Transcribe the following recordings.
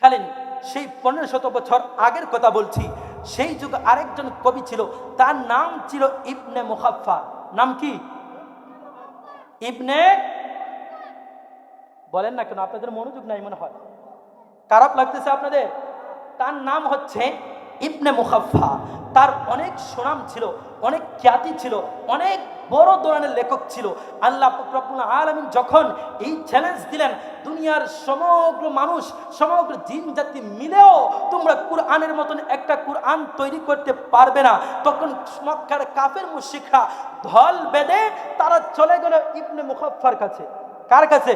খেলেন। সেই 1500 বছর আগের কথা বলছি। সেই যুগে আরেকজন কবি ছিল, তার নাম ছিল ইবনে মুখাফফা। নাম কি? ইবনে, বলেন না কেন, আপনাদের মনোযোগ নাই মনে হয়, খারাপ লাগতেছে আপনাদের। তার নাম হচ্ছে ইবনে মুখাফফা। তার অনেক সুনাম ছিল, অনেক খ্যাতি ছিল, অনেক বড় ধরনের লেখক ছিল। আল্লাহ পাক রব্বুল আলামিন যখন এই চ্যালেঞ্জ দিলেন, দুনিয়ার সমগ্র মানুষ, সমগ্র জিন জাতি মিলেও তোমরা কুরআনের মতন একটা কুরআন তৈরি করতে পারবে না, তখন মক্কার কাফের মুশরিকরা ঢল বেঁধে তারা চলে গেল ইবনে মুখাফফার কাছে। কার কাছে?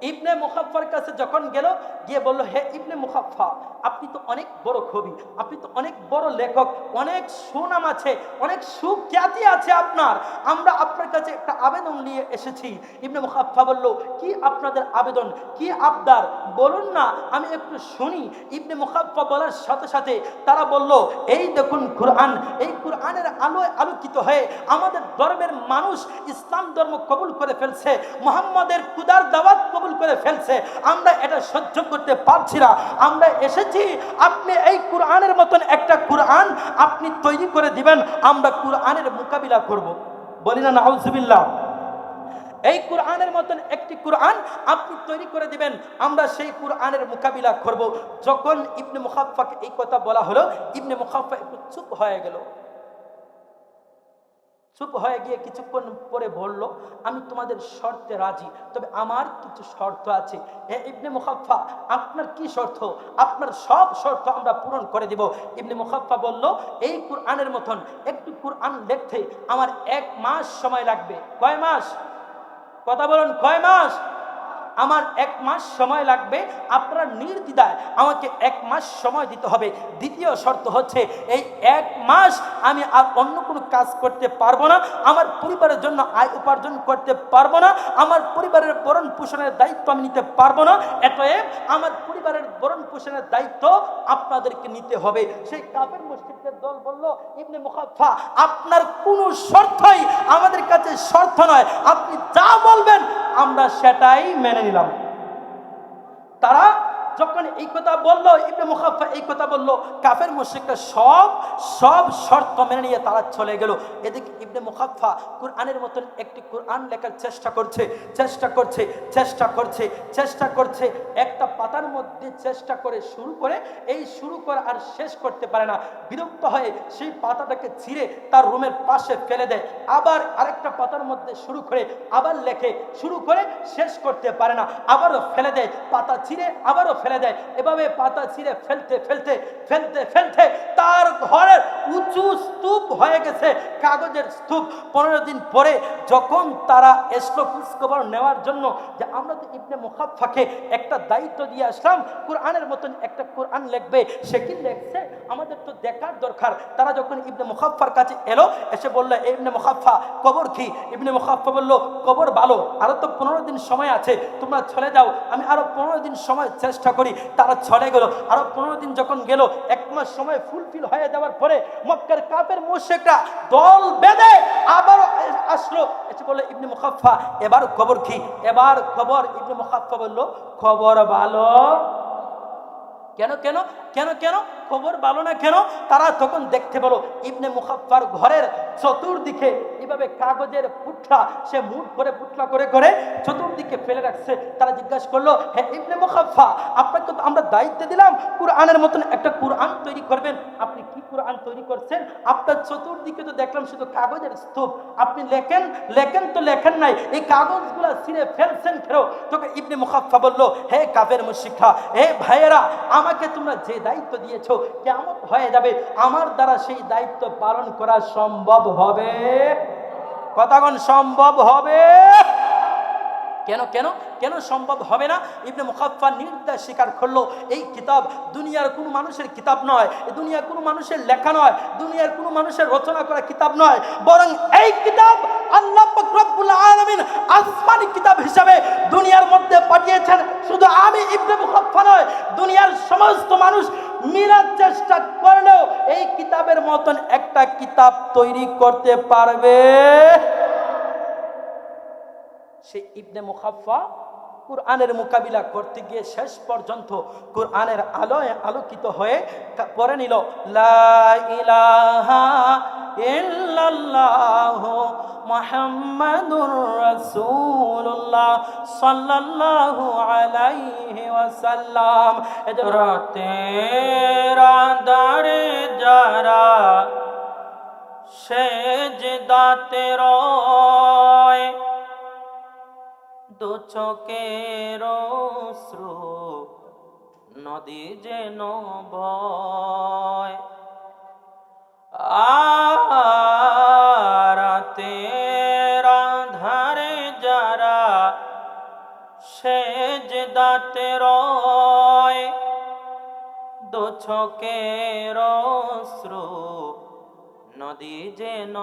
ইবনে মুখাফফার কাছে যখন গেল, গিয়ে বলল, হে ইবনে মুখাফফা, আপনি তো অনেক বড় কবি, আপনি তো অনেক বড় লেখক, অনেক সুনাম আছে, অনেক সুখ্যাতি আছে আপনার, আমরা আপনার কাছে একটা আবেদন নিয়ে এসেছি। ইবনে মুখাফফা বলল, কি আপনাদের আবেদন, কি আবদার, বলুন না, আমি একটু শুনি। ইবনে মুখাফফা বলার সাথে সাথে তারা বলল, এই দেখুন কুরআন, এই কুরআনের আলোয় আলোকিত হয়ে আমাদের ধর্মের মানুষ ইসলাম ধর্ম কবুল করে ফেলছে, মুহাম্মাদের খুদার দাওয়াত কবুল করে ফেলছে, আমরা এটা সহ্য করতে পারছি না, আমরা এসেছি আপনি এই কুরআনের মতন একটা কুরআন আপনি তৈরি করে দিবেন, আমরা কুরআনের মোকাবিলা করব। বলি না নাউজুবিল্লাহ। এই কুরআনের মতন একটি কুরআন আপনি তৈরি করে দিবেন, আমরা সেই কুরআনের মোকাবিলা করব। যখন ইবনে মুখাফফাকে এই কথা বলা হলো, ইবনে মুখাফফা একটু চুপ হয়ে গেল। চুপ হয়ে গিয়ে কিছুক্ষণ পরে বলল, আমি তোমাদের শর্তে রাজি, তবে আমার কিছু শর্ত আছে। হে ইবনে মুখাফফা, আপনার কি শর্ত? আপনার সব শর্ত আমরা পূরণ করে দিব। ইবনে মুখাফফা বলল, এই কুরআনের মতন একটু কুরআন লিখতে আমার 1 মাস সময় লাগবে। কয় মাস? কথা বলুন, কয় মাস? আমার 1 মাস সময় লাগবে, আপনারা নির্দ্বিধায় আমাকে 1 মাস সময় দিতে হবে। দ্বিতীয় শর্ত হচ্ছে, এই 1 মাস আমি আর অন্য কোনো কাজ করতে পারবো না, আমার পরিবারের জন্য আয় উপার্জন করতে পারবো না, আমার পরিবারের ভরণ পোষণের দায়িত্ব আমি নিতে পারবো না, অতএব আমার পরিবারের ভরণ পোষণের দায়িত্ব আপনাদেরকে নিতে হবে। সেই কাফের মুশরিকদের দল বলল, ইবনে মুখাফফা, আপনার কোনো শর্তই আমাদের কাছে শর্ত নয়, আপনি যা বলবেন আমরা সেটাই মেনে নিলাম। তারা যখন এই কথা বলল, ইবনে মুখাফফা এই কথা বলল, কাফের মুশরিকরা সব শর্ত মেনে নিয়ে তারা চলে গেল। এদিকে ইবনে মুখাফফা কুরআনের মতন একটি কুরআন লেখার চেষ্টা করছে, একটা পাতার মধ্যে চেষ্টা করে শুরু করে আর শেষ করতে পারে না। বিরক্ত হয়ে সেই পাতাটাকে ছিঁড়ে তার রুমের পাশে ফেলে দেয়, আবার আরেকটা পাতার মধ্যে শুরু করে আবার লেখে, শুরু করে শেষ করতে পারে না, আবারও ফেলে দেয়, পাতা ছিঁড়ে আবারও ফেলে দেয়। এভাবে পাতা ছিঁড়ে ফেলতে তার ঘরের উঁচু স্তূপ হয়ে গেছে, কাগজের স্তূপ। 15 দিন পরে যখন তারা এসলো খোঁজখবর নেওয়ার জন্য, যে আমরা তো ইবনে মুখাফফাকে একটা দায়িত্ব দিয়ে আসলাম, কুরআনের মতন একটা কুরআন লিখবে, সে কি লিখছে আমাদের তো দেখার দরকার। তারা যখন ইবনে মুখাফফার কাছে এলো, এসে বলল, ইবনে মুখাফফা, কবর কি? ইবনে মুখাফফা বলল, কবর ভালো, আরো তো 15 দিন সময় আছে, তোমরা চলে যাও, আমি আরো 15 দিন সময় চেষ্টা করি। তারা চলে গেল। আরো 15 দিন যখন গেল, 1 মাস সময় ফুলফিল হয়ে যাওয়ার পরে মক্কার কাফের মুশরিকরা দল বেঁধে আবার আসলো, এসে বলল, ইবনে মুখাফফা, এবার খবর কি? এবার খবর। ইবনে মুখাফফা বলল, খবর ভালো। কেন খবর ভালো না কেন? তারা তখন দেখতে পেল ইবনে মুখাফফার ঘরের চতুর্দিকে এভাবে কাগজের পুটলা, সে মুঠ করে পুটলা করে চতুর্দিকে ফেলে রাখছে। তারা জিজ্ঞাসা করলো, হে ইবনে মুখাফফা, আপনাকে তো আমরা দায়িত্ব দিলাম কুরআনের মতন একটা কুরআন তৈরি করবেন, আপনি কি কুরআন তৈরি করছেন? আপনার চতুর্দিকে তো দেখলাম শুধু কাগজের স্তূপ, আপনি লেখেন নাই, এই কাগজগুলা ছিঁড়ে ফেলছেন কেন? তোকে ইবনে মুখাফফা বলল, হে কাফের মুশরিকরা, হে ভাইয়েরা, আমাকে তোমরা যে দায়িত্ব দিয়েছো, কিয়ামত হয়ে যাবে, আমার দ্বারা সেই দায়িত্ব পালন করা সম্ভব হবে? কথাগণ, সম্ভব হবে? কেন সম্ভব হবে না? ইবনে মুখাফফা নির্দ্বিধায় স্বীকার করলো, এই কিতাব দুনিয়ার কোনো মানুষের কিতাব নয়, দুনিয়ার কোনো মানুষের লেখা নয়, দুনিয়ার কোনো মানুষের রচনা করা কিতাব নয়, বরং এই কিতাব আল্লাহ পাক রব্বুল আলামিন আসমানি কিতাব হিসাবে দুনিয়ার মধ্যে পাঠিয়েছেন। শুধু আমি ইবনে মুখাফফা নয়, দুনিয়ার সমস্ত মানুষ মিলার চেষ্টা করলেও এই কিতাবের মতন একটা কিতাব তৈরি করতে পারবে? সে ইবনে মুখাফফা কোরআনের মোকাবিলা করতে গিয়ে শেষ পর্যন্ত কোরআনের আলোয় আলোকিত হয়ে পড়ে নিল লা ইলাহা ইল্লাল্লাহু মুহাম্মাদুর রাসূলুল্লাহ সাল্লাল্লাহু আলাইহি ওয়াসাল্লাম। রাতের আঁধারে যারা সেজদাতে রয়, দু চোখের অশ্রু নদী যেন বয়। রাতের আঁধারে যারা সেজদাতে রয়, দু চোখের অশ্রু নদী যেন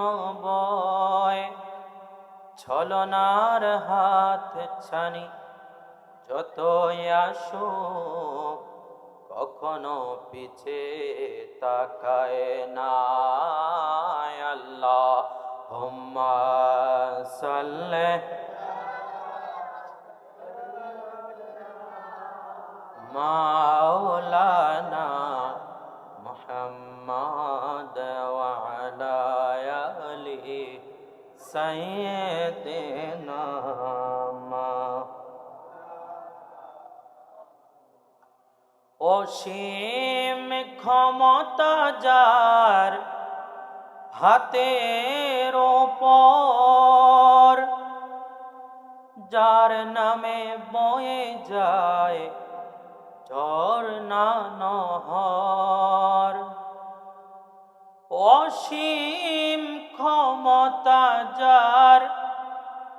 বয়। ছলনার হাত ছানি যতই আসুক, কখনো পিছে তাকায় না। আল্লাহুম্মা সাল্লি মাওলানা মুহাম্মাদ ওয়া আলা আলি সাইয়্যিদিনা। অসীম ক্ষমতা যার হাতের ওপর, যার নামে বয়ে যায় ঝর্ণা নহর। অসীম ক্ষমতা যার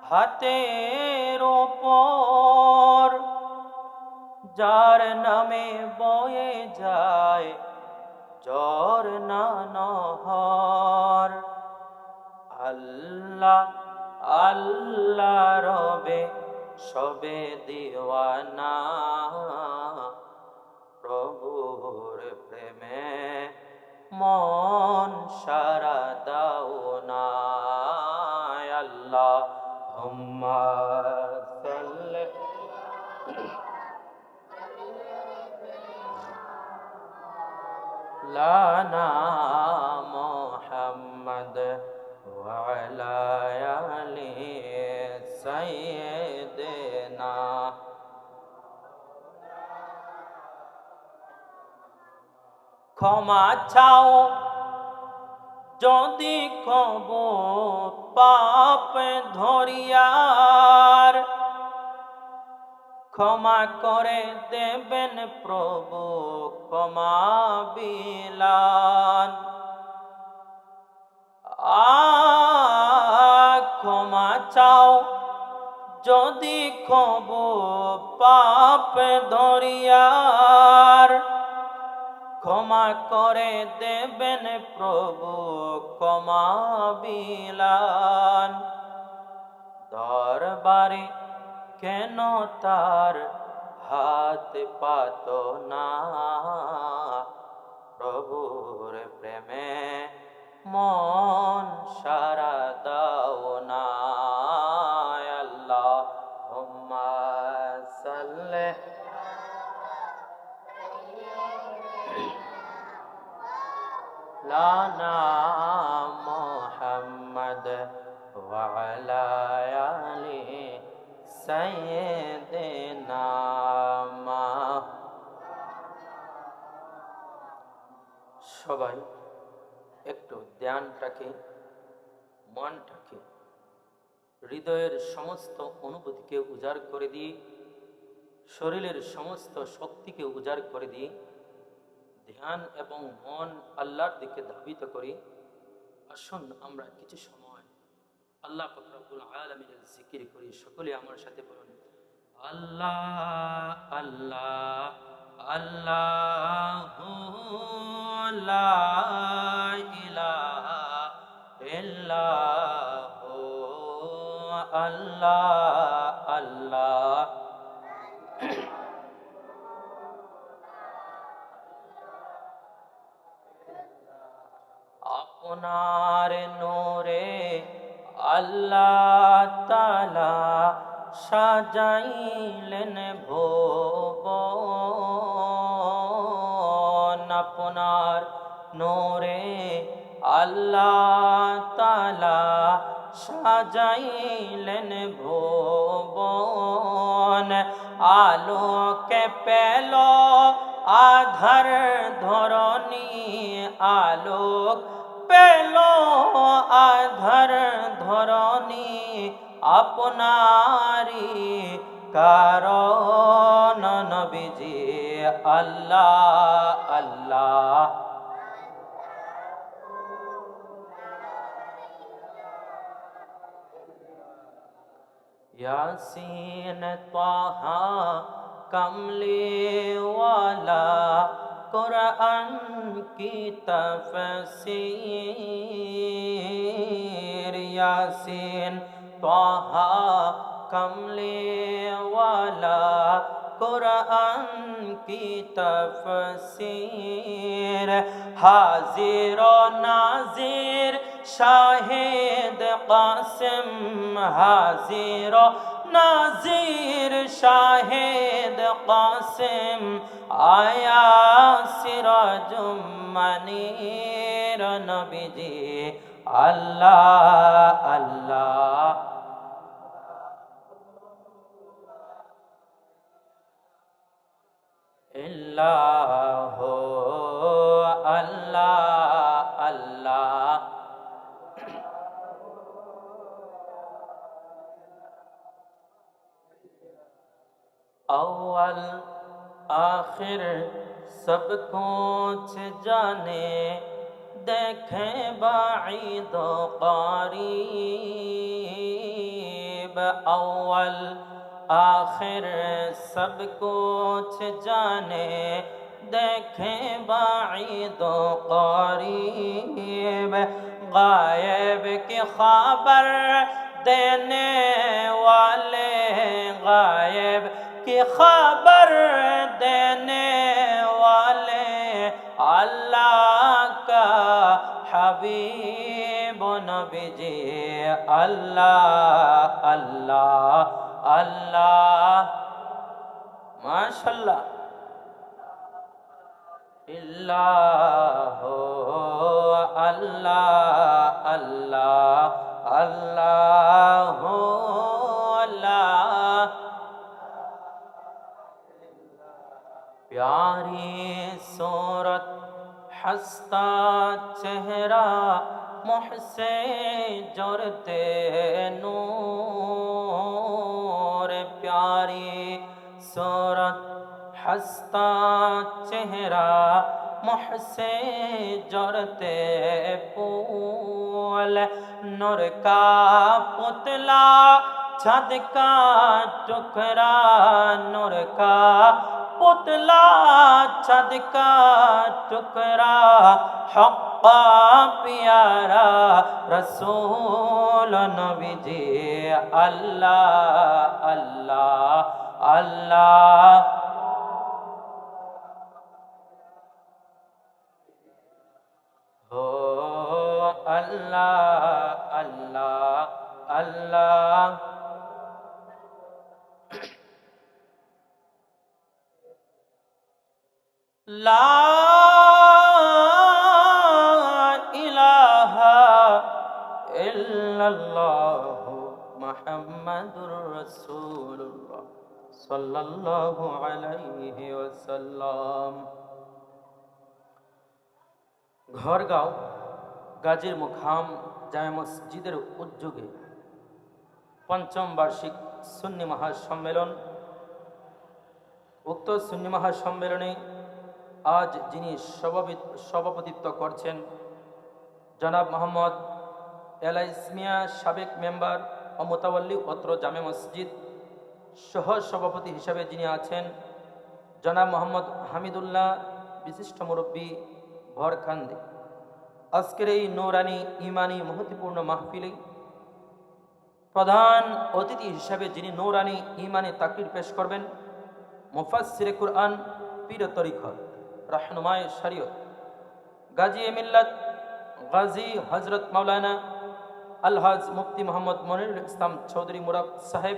হাতের ওপর, যার নামে বয়ে যায় ঝর্ণা নহর। আল্লাহ আল্লাহ রবে সবে দিওয়ানা, প্রভুর প্রেমে মন সারা দাও না। আল্লাহুম্মা সাল্লি লানা মুহাম্মাদ ওয়া আলা আলি সাইয়্যিদিনা। ক্ষমা চাও যদি কব পাপ ধরিয়ার, ক্ষমা করে দেবেন প্রভু ক্ষমা বিলান। ক্ষমা চাও যদি কব পাপ ধরিয়ার, ক্ষমা করে দেবেন প্রভু ক্ষমা বিলান। দরবারে কেন তার হাত পাত না, প্রভুর প্রেমে মন সারা দাও না। আল্লাহুম্মা সাল্লি লানা মুহাম্মাদ ওয়া আলা আলি সাইয়্যিদিনা। সবাই একটু ধ্যানটাকে, মনটাকে, হৃদয়ের সমস্ত অনুভূতিকে উজাড় করে দিই, শরীরের সমস্ত শক্তিকে উজাড় করে দিই, ধ্যান এবং মন আল্লাহর দিকে ধাবিত করি। আসুন আমরা কিছু সময় আল্লাহ পাক রব্বুল আলামিনের জিকির করি। সকলে আমার সাথে বলুন আল্লাহ আল্লাহ আল্লাহু লা ইলাহা ইল্লাহু আল্লাহ আল্লাহ। আপনার নূরে আল্লাহ তাআলা সাজাইলেন ভুবন আপনার নূরে আল্লাহ তাআলা সাজাইলেন ভুবন আলোকে পেল আধার ধরণী আলোক পেল আধার ধরণী আপনারি কারণ নবীজি আল্লাহ আল্লাহ यासीन त्वाहा कमले वाला कुरान की तफसीर यासीन त्वाहा कमले वाला कुरान की तफसीर हाजिर नाजिर शाहिद कासिम हाजिर नाजिर शाहिद कासिम आया सिराजुम मनीर नबीजी अल्लाह अल्लाह इल्लाह अल्लाह अल्लाह अव्वल आखिर सब कुछ जाने देखे बाईद क़रीब अव्वल आखिर सब कुछ जाने देखे बाईद क़रीब गायब की खबर देने वाले गायब की खबर देने वाले अल्लाह का हबीब नबीजी अल्लाह अल्लाह अल्लाह माशाल्लाह इल्लाह अल्लाह अल्लाह अल्लाह अल्लाह प्यारी सूरत हंसता चेहरा मुँह से जुड़ते नूर प्यारी सूरत हंसता चेहरा मुँह से जुड़ते फूल नूर का पुतला छत का टुकड़ा नूर का पुतला छत का टुकड़ा हक़्क़ा प्यारा रसूल नबीजी अल्लाह अल्लाह अल्लाह हो अल्लाह अल्लाह अल्लाह ला इलाहा इल्लल्लाह मुहम्मदुर रसूलुल्लाह सल्लल्लाहु अलैहि वसल्लम ঘরগাঁও গাজীর মুখাম জামে মসজিদের উদ্যোগে পঞ্চম বার্ষিক সুন্নি মহাসম্মেলন উক্ত সুন্নি মহাসম্মেলনে আজ যিনি সভাপতিত্ব করছেন জনাব মোহাম্মদ এলাইসমিয়া সাবেক মেম্বার ও মোতাওয়াল্লি অত্র জামে মসজিদ সহ সভাপতি হিসাবে যিনি আছেন জনাব মোহাম্মদ হামিদুল্লাহ বিশিষ্ট মুরব্বী ভরখান্দে আজকের এই নূরানি ইমানি মহত্বপূর্ণ মাহফিলে প্রধান অতিথি হিসাবে যিনি নূরানি ইমানি তাকরির পেশ করবেন মুফাসসিরে কুরআন পীর তরিকত রাহনুমায়ে শরীয়ত গাজী মিল্লাত গাজী হযরত মাওলানা আলহাজ মুফতি মোহাম্মদ মনিরুল ইসলাম চৌধুরী মুরাদ সাহেব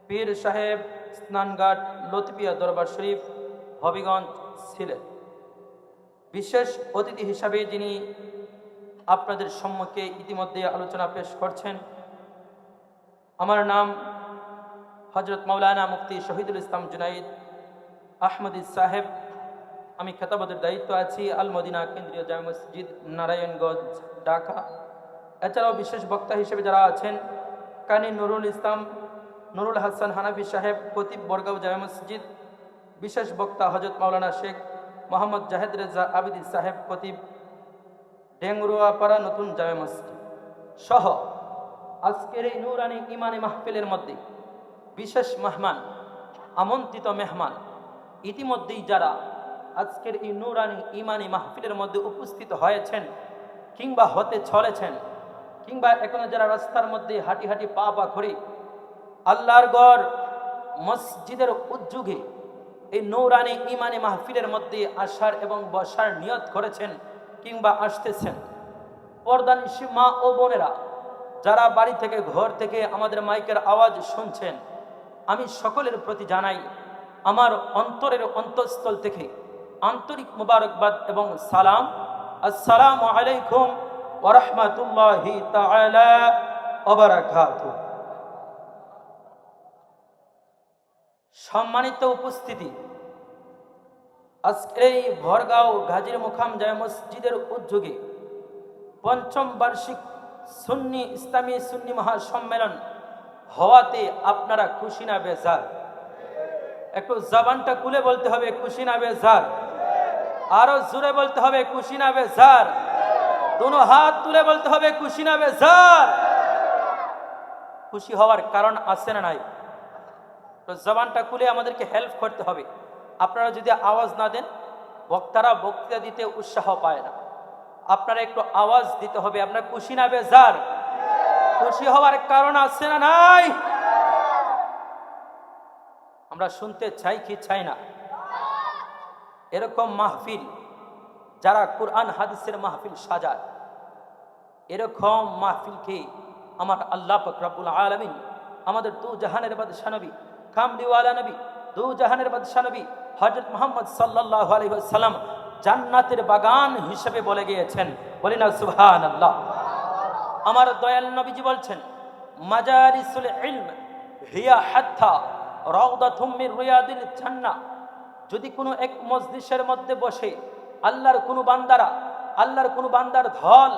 পীর সাহেব, স্নানঘাট, লতিফিয়া দরবার শরীফ, হবিগঞ্জ, সিলেট। বিশেষ অতিথি হিসাবে যিনি আপনাদের সম্মুখে ইতিমধ্যে আলোচনা পেশ করছেন, আমার নাম হযরত মাওলানা মুফতি শহীদুল ইসলাম জুনাইদ আহমদী সাহেব। আমি খেতাবতের দায়িত্ব আছি আল মদিনা কেন্দ্রীয় জামে মসজিদ, নারায়ণগঞ্জ, ঢাকা। এছাড়াও বিশেষ বক্তা হিসেবে যারা আছেন, কানি নুরুল ইসলাম, নুরুল হাসান হানাফি সাহেব, খতিব, বরগাঁও জামে মসজিদ। বিশেষ বক্তা হযরত মাওলানা শেখ মোহাম্মদ জাহেদ রেজা আবিদি সাহেব, খতিব, ডেংরুয়াপাড়া নতুন জামে মসজিদ সহ আজকের এই নূরানি ইমানি মাহফিলের মধ্যে বিশেষ মেহমান, আমন্ত্রিত মেহমান ইতিমধ্যেই যারা আজকের এই নূরানি ইমানি মাহফিলের মধ্যে উপস্থিত হয়েছেন কিংবা হতে চলেছেন, কিংবা এখনো যারা রাস্তার মধ্যে হাঁটি হাঁটি পা পা করে আল্লাহর ঘর মসজিদের উদ্যোগে এই নূরানি ইমানি মাহফিলের মধ্যে আসার এবং বসার নিয়ত করেছেন কিংবা আসতেছেন, পর্দানিশী মা ও বোনেরা যারা বাড়ি থেকে, ঘর থেকে আমাদের মাইকের আওয়াজ শুনছেন, আমি সকলের প্রতি জানাই আমার অন্তরের অন্তঃস্থল থেকে আন্তরিক মুবারকবাদ এবং সালাম। আসসালামু আলাইকুম ওয়া রাহমাতুল্লাহি তাআলা ওয়া বারাকাতুহু। সম্মানিত উপস্থিতি, আজকের এই ভরগাঁও গাজীর মুকাম জামে মসজিদের উদ্যোগে পঞ্চম বার্ষিক সুন্নি ইসলামী সুন্নি মহাসম্মেলন হওয়াতে আপনারা খুশি না বেজার? একটু জবানটা খুলে বলতে হবে খুশি না বেজার? আরো জোরে বলতে হবে খুশি না বেজার? দুনো হাত তুলে বলতে হবে খুশি না বেজার? খুশি হওয়ার কারণ আছে না নাই? তো জবানটা খুলে আমাদেরকে হেল্প করতে হবে। আপনারা যদি আওয়াজ না দেন, বক্তারা বক্তৃতা দিতে উৎসাহ পায় না। আপনারা একটু আওয়াজ দিতে হবে। আপনারা খুশি না বেজার? খুশি হওয়ার কারণ আছে না নাই? আমরা শুনতে চাই কি চাই না? এরকম মাহফিল যারা কুরআন হাদিসের মাহফিল সাজায়, এরকম মাহফিলকে আমার আল্লাহ পাক রব্বুল আলামিন আমাদের দু জাহানের বাদশা নবী, কামলিওয়ালা নবী, দু জাহানের বাদশা নবী হযরত মুহাম্মদ সাল্লাল্লাহু আলাইহি ওয়াসাল্লাম জান্নাতের বাগান হিসেবে বলে গিয়েছেন। বলি না সুবহানাল্লাহ। আমার দয়াল নবীজি বলছেন, মাজারিসুল ইলম হিয়া হাত্তা রাউদাতুম মির রিয়াদিল জান্নাহ। যদি কোনো এক মজলিসের মধ্যে বসে আল্লাহর কোনো বান্দারা, আল্লাহর কোনো বান্দার দল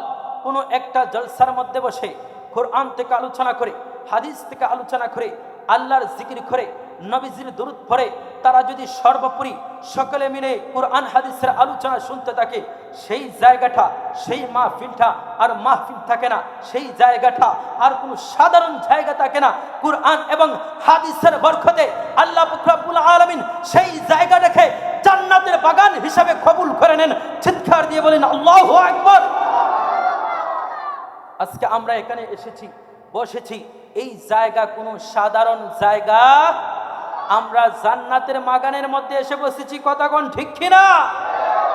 কোনো একটা জলসার মধ্যে বসে কোরআন থেকে আলোচনা করে, হাদিস থেকে আলোচনা করে, আল্লাহর জিকির করে, নবীজির দরুদ পড়ে, তারা যদি সর্বোপরি সকলে মিলে কোরআন হাদিসের আলোচনা শুনতে থাকে, সেই জায়গাটা, সেই মাহফিলটা আর মাহফিল থাকে না। সেই জায়গাটা আর কোনো সাধারণ জায়গা থাকে না। কোরআন এবং হাদিসের বরকতে আল্লাহ পাক রব্বুল আলামিন সেই জায়গাটাকে জান্নাতের বাগান হিসাবে কবুল করে নেন। চিৎকার দিয়ে বলেন আল্লাহু আকবার। আজকে আমরা এখানে এসেছি, বসেছি, এই জায়গা কোনো সাধারণ জায়গা। আমরা জান্নাতের বাগানের মধ্যে এসে বসেছি। কথা কোন ঠিক কিনা?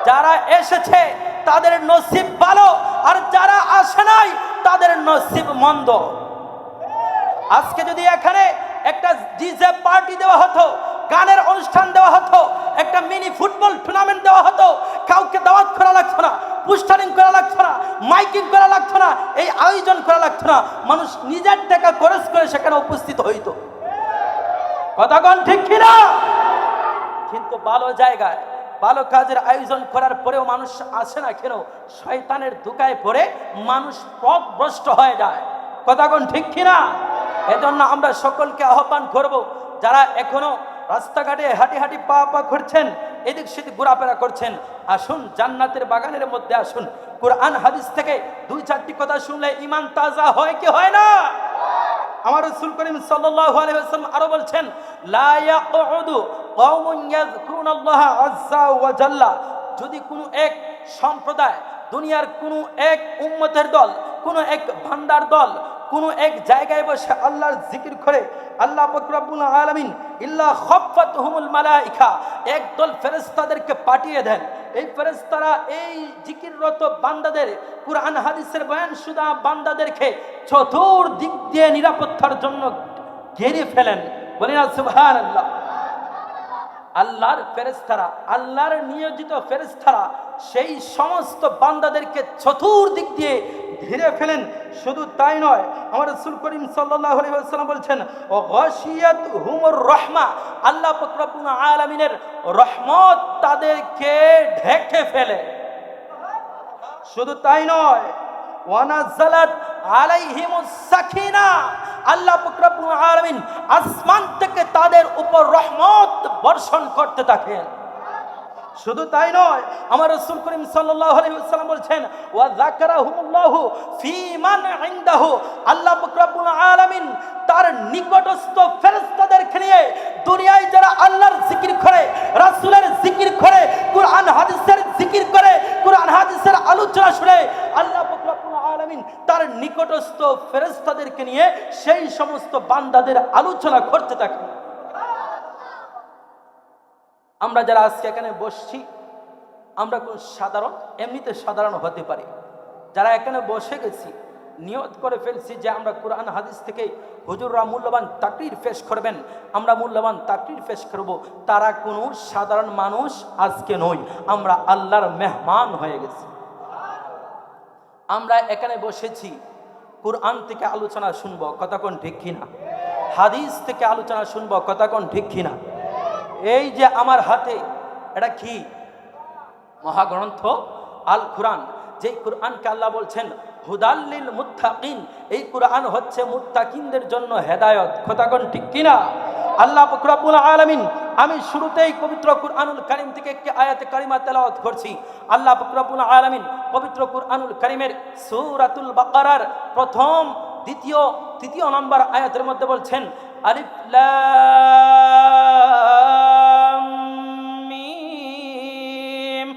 যারা এসেছে তাদের নসিব ভালো, আর যারা আসে নাই তাদের নসিব মন্দ। আজকে যদি এখানে একটা ডিজে পার্টি দেওয়া হতো, গানের অনুষ্ঠান দেওয়া হতো, একটা মিনি ফুটবল টুর্নামেন্ট দেওয়া হতো, কাউকে দাওয়াত করা লাগতো না, পোস্টারিং করা লাগতো না, মাইকিং করা লাগতো না, এই আয়োজন করা লাগতো না। মানুষ নিজের টাকা খরচ করে সেখানে উপস্থিত হইতো। কথা কোন ঠিক কিনা? কিন্তু ভালো জায়গায় ভালো কাজের আয়োজন করার পরেও মানুষ আসে না কেন? শয়তানের ধোঁকায় পড়ে মানুষ পথভ্রষ্ট হয়ে যায়। কথা কোন ঠিক কিনা? এজন্য আমরা সকলকে আহ্বান করব, যারা এখনো রাস্তাঘাটে হাঁটি হাঁটি পা পা করছেন, এদিক সেদিক ঘোরাফেরা করছেন, আসুন জান্নাতের বাগানের মধ্যে আসুন। কোরআন হাদিস থেকে দুই চারটি কথা শুনলে ঈমান তাজা হয় কি হয় না? আমার রাসূল করিম সাল্লাল্লাহু আলাইহি ওয়াসাল্লাম আরো বলছেন, লা ইয়াকুদু কওমুন ইয়াযকুরুনাল্লাহা আযজা ওয়া জাল্লা। যদি কোনো এক সম্প্রদায়, দুনিয়ার কোনো এক উম্মতের দল, কোনো এক বান্দার দল কোনো এক জায়গায় বসে আল্লাহর জিকির করে, আল্লাহ পাক রব্বুল আলামিন ইল্লা খাফাতহুমুল মালাইকা, একদল ফেরেশতাদেরকে পাঠিয়ে দেন। এই ফেরেশতারা এই জিকিররত বান্দাদের, কুরআন হাদিসের বয়ান শুধু বান্দাদেরকে চতুর্দিক দিয়ে নিরাপত্তার জন্য ঘিরে ফেলেন। বলি না সুবহানাল্লাহ। আল্লাহর ফেরেশতারা, আল্লাহর নিয়োজিত ফেরেশতারা সেই সমস্ত বান্দাদেরকে চতুর্দিক দিয়ে ঘিরে ফেলেন। শুধু তাই নয়, আমার রাসূল করিম সাল্লাল্লাহু আলাইহি ওয়াসাল্লাম বলছেন ও গাশিয়াতুহুমুর রাহমা, আল্লাহ পাক রব্বুল আলামিনের রহমত তাদেরকে ঢেকে ফেলে। শুধু তাই নয়, ওয়ানাজালাত আলাইহিমুস সাকিনা, আল্লাহ পাক রব্বুল আলামিন আসমান থেকে তাদের উপর রহমত বর্ষণ করতে থাকেন। শুধু তাই নয়, আমার রাসূল করিম সাল্লাল্লাহু আলাইহি ওয়াসাল্লাম বলছেন ওয়া যাকারাহুমুল্লাহু ফি মান ইনদাহু, আল্লাহ পাক রব্বুল আলামিন তার নিকটস্থ ফেরেশতাদেরকে নিয়ে দুনিয়ায় যারা আল্লাহর জিকির করে, রাসূলের জিকির করে, কুরআন হাদিসের জিকির করে, কুরআন হাদিসের আলোচনা শুনে, আল্লাহ পাক রব্বুল আলামিন তার নিকটস্থ ফেরেশতাদেরকে নিয়ে সেই সমস্ত বান্দাদের আলোচনা করতে থাকেন। আমরা যারা আজকে এখানে বসছি, আমরা কোন সাধারণ, এমনিতে সাধারণ হতে পারি। যারা এখানে বসে গেছি, নিয়ত করে ফেলছি যে আমরা কোরআন হাদিস থেকে হুজুররা মূল্যবান তাকরীর পেশ করবেন, আমরা মূল্যবান তাকরীর পেশ করব, তারা কোনো সাধারণ মানুষ আজকে নই, আমরা আল্লাহর মেহমান হয়ে গেছি। আমরা এখানে বসেছি কোরআন থেকে আলোচনা শুনবো, কথা কোন ঠিক কিনা? হাদিস থেকে আলোচনা শুনবো, কথা কোন ঠিক কিনা? এই যে আমার হাতে, এটা কি? মহাগ্রন্থ আল কুরআন, যে কুরআনকে আল্লাহ বলছেন হুদাল্লিল মুত্তাকিন, এই কুরআন হচ্ছে মুত্তাকিনদের জন্য হেদায়েত, কথা কোন ঠিক কিনা? আল্লাহ পাক রব্বুল আলামিন, আমি শুরুতেই পবিত্র কুরআনুল কারীম থেকে একটি আয়াতে কারিমা তেলাওয়াত করছি। আল্লাহ পাক রব্বুল আলামিন পবিত্র কুরআনুল কারীমের সূরাতুল বাকারার প্রথম, দ্বিতীয়, তৃতীয় নম্বর আয়াতের মধ্যে বলছেন আলিফ লাম মিম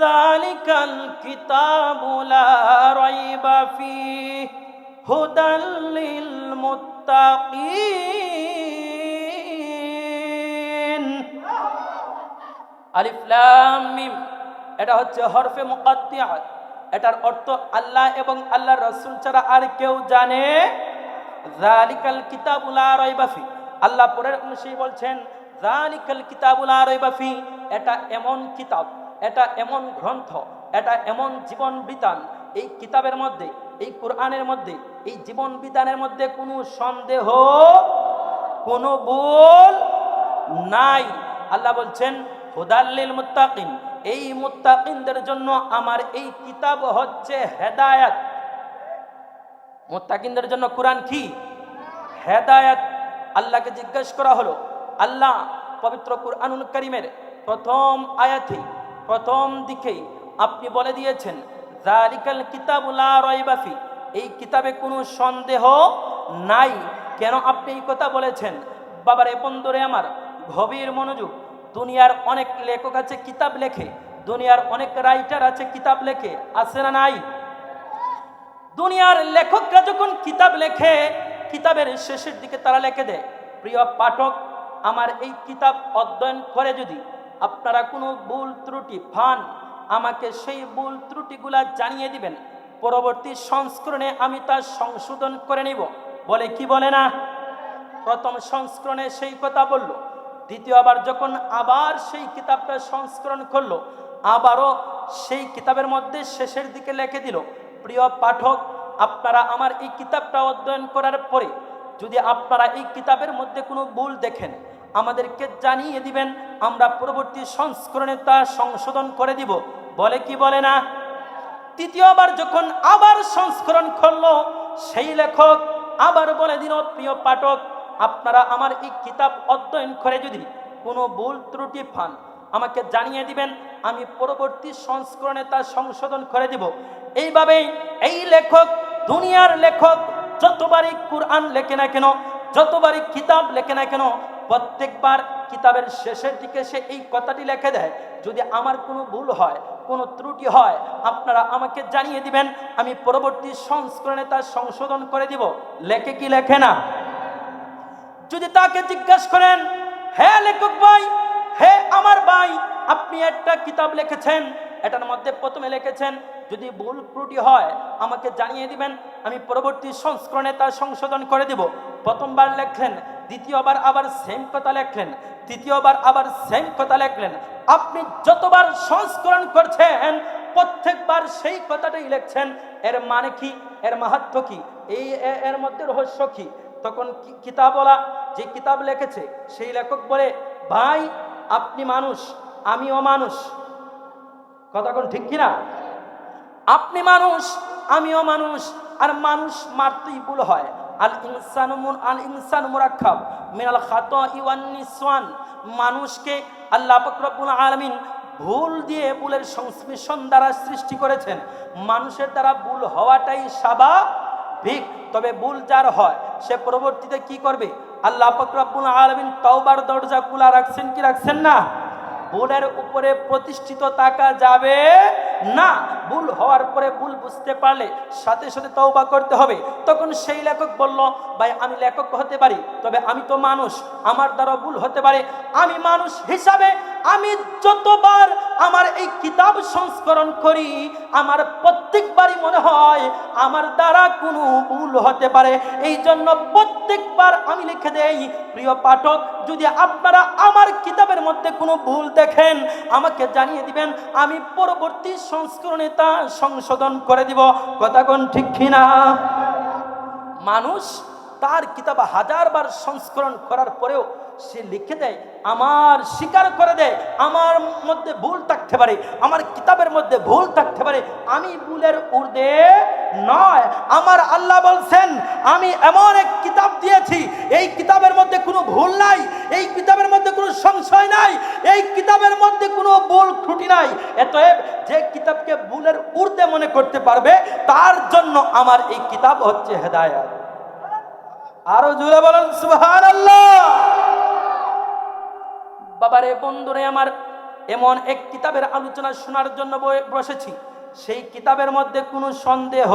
যালিকাল কিতাবু লা রাইবা ফীহি হুদাল লিল মুত্তাকিন। আলিফ লাম মিম, এটা হচ্ছে হরফে মুকাত্তিয়া, এটার অর্থ আল্লাহ এবং আল্লাহর রাসূল ছাড়া আর কেউ জানে। যালিকাল কিতাবু লা রাইবা ফি, আল্লাহ পরের অংশেই বলছেন যালিকাল কিতাবু লা রাইবা ফি, এটা এমন কিতাব, এটা এমন গ্রন্থ, এটা এমন জীবন বিধান, এই কিতাবের মধ্যে, এই কোরআনের মধ্যে, এই জীবন বিধানের মধ্যে কোনো সন্দেহ, কোনো ভুল নাই। আল্লাহ বলছেন হুদাল্লিল মুত্তাকিন, এই মুত্তাকিনদের জন্য আমার এই কিতাব হচ্ছে হেদায়েত। মুত্তাকিনদের জন্য কোরআন কি? হেদায়েত। আল্লাহকে জিজ্ঞেস করা হলো, আল্লাহ পবিত্র কুরআনুল কারীমের প্রথম আয়াতে, প্রথম দিকেই আপনি বলে দিয়েছেন যালিকাল কিতাবু লা রাইবা ফি, এই কিতাবে কোনো সন্দেহ নাই। কেন আপনি এই কথা বলেছেন? বাবারে বন্ধুরে আমার, গভীর মনোযোগ। দুনিয়ার অনেক লেখক আছে, কিতাব লেখে, দুনিয়ার অনেক রাইটার আছে, কিতাব লেখে, আছে না নাই? দুনিয়ার লেখকরা যখন কিতাব লেখে, কিতাবের শেষের দিকে তারা লিখে দেয়, প্রিয় পাঠক, আমার এই কিতাব অধ্যয়ন করে যদি আপনারা কোনো ভুল ত্রুটি পান, আমাকে সেই ভুল ত্রুটিগুলা জানিয়ে দিবেন, পরবর্তী সংস্করণে আমি তা সংশোধন করে নিব। বলে কি বলে না? প্রথম সংস্করণে সেই কথা বলল, দ্বিতীয়বার যখন আবার সেই কিতাবটা সংস্করণ করলো, আবারও সেই কিতাবের মধ্যে শেষের দিকে লিখে দিল, প্রিয় পাঠক, আপনারা আমার এই কিতাবটা অধ্যয়ন করার পরে যদি আপনারা এই কিতাবের মধ্যে কোনো ভুল দেখেন, আমাদেরকে জানিয়ে দিবেন, আমরা পরবর্তী সংস্করণে তা সংশোধন করে দিব। বলে কি বলে না? তৃতীয়বার যখন আবার সংস্করণ করলো, সেই লেখক আবার বলে দিল, প্রিয় পাঠক, আপনারা আমার এই কিতাব অধ্যয়ন করে যদি কোনো ভুল ত্রুটি পান, আমাকে জানিয়ে দিবেন, আমি পরবর্তী সংস্করণে তা সংশোধন করে দিব। এইভাবেই এই লেখক, দুনিয়ার লেখক, যতবারই কুরআন লেখে না কেন, যতবারই কিতাব লেখে না কেন, প্রত্যেকবার কিতাবের শেষের দিকে সে এই কথাটি লিখে দেয়, যদি আমার কোনো ভুল হয়, কোনো ত্রুটি হয়, আপনারা আমাকে জানিয়ে দিবেন, আমি পরবর্তী সংস্করণে তা সংশোধন করে দিব। লেখে কি লেখে না? যদি তাকে জিজ্ঞাসা করেন, হে লেখক ভাই, হে আমার ভাই, আপনি একটা কিতাব লিখেছেন, এটার মধ্যে প্রথমে লিখেছেন যদি ভুল ত্রুটি হয় আমাকে জানিয়ে দিবেন, আমি পরবর্তী সংস্করণে তা সংশোধন করে দিব। প্রথমবার লেখলেন, দ্বিতীয়বার আবার সেম কথা লেখলেন, তৃতীয়বার আবার সেম কথা লেখলেন। আপনি যতবার সংস্করণ করছেন প্রত্যেকবার সেই কথাটাই লিখছেন। এর মানে কি, এর মাহাত্ম্য কি, এর মধ্যে রহস্য কি? তখন কিতাবওয়ালা যে কিতাব লিখেছে সেই লেখক বলে, ভাই আপনি মানুষ, আমিও মানুষ, কথা কোন ঠিক কিনা? আপনি মানুষ, আমিও মানুষ, আর মানুষ মারতেই ভুল হয়। আল ইনসান মুরাক্কাব মিনাল খাতা'i ওয়ান নিসওয়ান। মানুষকে আল্লাহ পাক রব্বুল আলামিন ভুল দিয়ে, ভুলের সংমিশ্রণ দ্বারা সৃষ্টি করেছেন। মানুষের দ্বারা ভুল হওয়াটাই স্বাভাবিক। তবে ভুল যার হয় সে পরবর্তীতে কি করবে? আল্লাহ পাক রব্বুল আলামিন তওবার দরজা খোলা রাখছেন কি রাখছেন না? ভুলের উপরে প্রতিষ্ঠিত থাকা যাবে না। ভুল হওয়ার পরে ভুল বুঝতে পারলে সাথে সাথে তওবা করতে হবে। তখন সেই লেখক বলল, ভাই আমি লেখক হতে পারি, তবে আমি তো মানুষ, আমার দ্বারা ভুল হতে পারে। আমি মানুষ হিসাবে আমি যতবার আমার এই কিতাব সংস্করণ করি, আমার প্রত্যেকবারই মনে হয় আমার দ্বারা কোনো ভুল হতে পারে। এই জন্য প্রত্যেকবার আমি লিখে দেই, প্রিয় পাঠক, যদি আপনারা আমার কিতাবের মধ্যে কোনো ভুল দেখেন আমাকে জানিয়ে দিবেন, আমি পরবর্তী সংস্করণে তা সংশোধন করে দিব। কথা কোন ঠিক কিনা? মানুষ তার কিতাব হাজারবার সংস্করণ করার পরেও সে লিখে দেয়, আমার স্বীকার করে দেয় আমার মধ্যে ভুল থাকতে পারে, আমার কিতাবের মধ্যে ভুল থাকতে পারে, আমি ভুলের ঊর্ধ্বে নয়। আমার আল্লাহ বলছেন, আমি এমন এক কিতাব দিয়েছি, এই কিতাবের মধ্যে কোনো ভুল নাই, এই কিতাবের মধ্যে কোনো সংশয় নাই, এই কিতাবের মধ্যে কোনো ভুল ত্রুটি নাই। অতএব যে কিতাবকে ভুলের ঊর্ধ্বে মনে করতে পারবে তার জন্য আমার এই কিতাব হচ্ছে হেদায়েত। আরো জোরে বলেন সুবহানাল্লাহ। বাবারে, বন্ধুরে আমার, এমন এক কিতাবের আলোচনা শোনার জন্য বসেছি, সেই কিতাবের মধ্যে কোনো সন্দেহ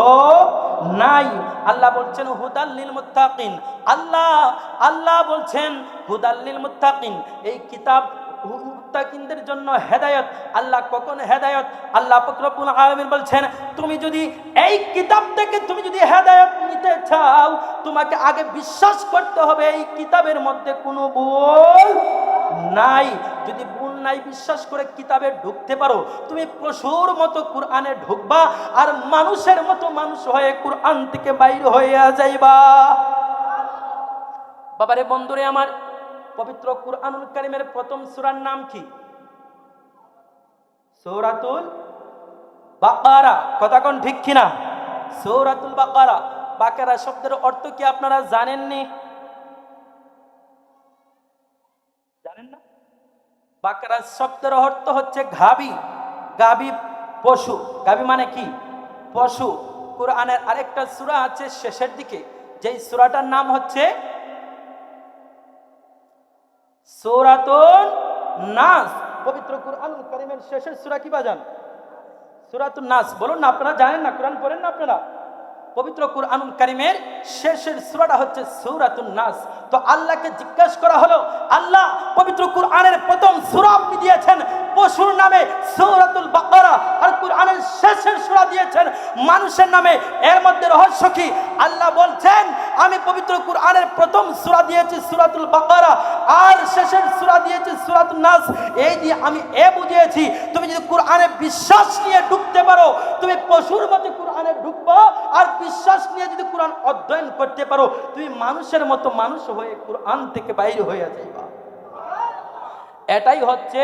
নাই। আল্লাহ বলছেন হুদাল লিল মুত্তাকিন। আল্লাহ বলছেন হুদাল লিল মুত্তাকিন। এই কিতাব মুত্তাকিনদের জন্য হেদায়েত। আল্লাহ কখন হেদায়েত? আল্লাহ পাক রব্বুল আলামিন বলছেন, তুমি যদি এই কিতাব থেকে তুমি যদি হেদায়েত নিতে চাও, তোমাকে আগে বিশ্বাস করতে হবে এই কিতাবের মধ্যে কোনো ভুল নাই। যদি ভুল নাই বিশ্বাস করে কিতাবে ঢুকতে পারো, তুমি পশুর মতো কুরআনে ঢুকবা, আর মানুষের মতো মানুষ হয়ে কুরআন থেকে বাইর হয়ে যাইবা। বাবারে, বন্ধুরে আমার, পবিত্র কুরআনুল কারীমের প্রথম সূরার নাম কি? সূরাতুল বাকারা। কথা কোন ঠিক কিনা? সূরাতুল বাকারা। বাকারা শব্দের অর্থ কি আপনারা জানেননি? জানেন না? বাকারা শব্দের অর্থ হচ্ছে গাভী। গাভী পশু। গাভী মানে কি? পশু। কুরআনের আরেকটা সূরা আছে শেষের দিকে, যেই সূরাটার নাম হচ্ছে সূরাতুন নাস। পবিত্র কুরআনুল কারীমের শেষের সূরা কি বাজান? সূরাতুন নাস। বলুন না, আপনারা জানেন না? কোরআন পড়েন না আপনারা? পবিত্র কুরআনুল কারীমের শেষের সূরাটা হচ্ছে সূরাতুন নাস। তো আল্লাহকে জিজ্ঞাসা করা হলো, আল্লাহ পবিত্র কুরআনের প্রথম সূরা আপনি দিয়েছেন পশুর নামে সূরাতুল বাকারা, আর কুরআনের শেষের সূরা দিয়েছেন মানুষের নামে, এর মধ্যে রহস্য কি? আল্লাহ বলছেন, আমি পবিত্র কুরআনের প্রথম সূরা দিয়েছি সূরাতুল বাকারা, আর শেষের সূরা দিয়েছি সূরাতুন নাস। এই দিয়ে আমি বুঝিয়েছি, তুমি যদি কুরআনে বিশ্বাস নিয়ে ঢুকতে পারো, তুমি পশুর মতো কুরআনে ঢুকবা, আর বিশ্বাস নিয়ে যদি কুরআন অধ্যয়ন করতে পারো, তুমি মানুষের মতো মানুষ হয়ে কুরআন থেকে বাইরে হয়ে যাইবা। এটাই হচ্ছে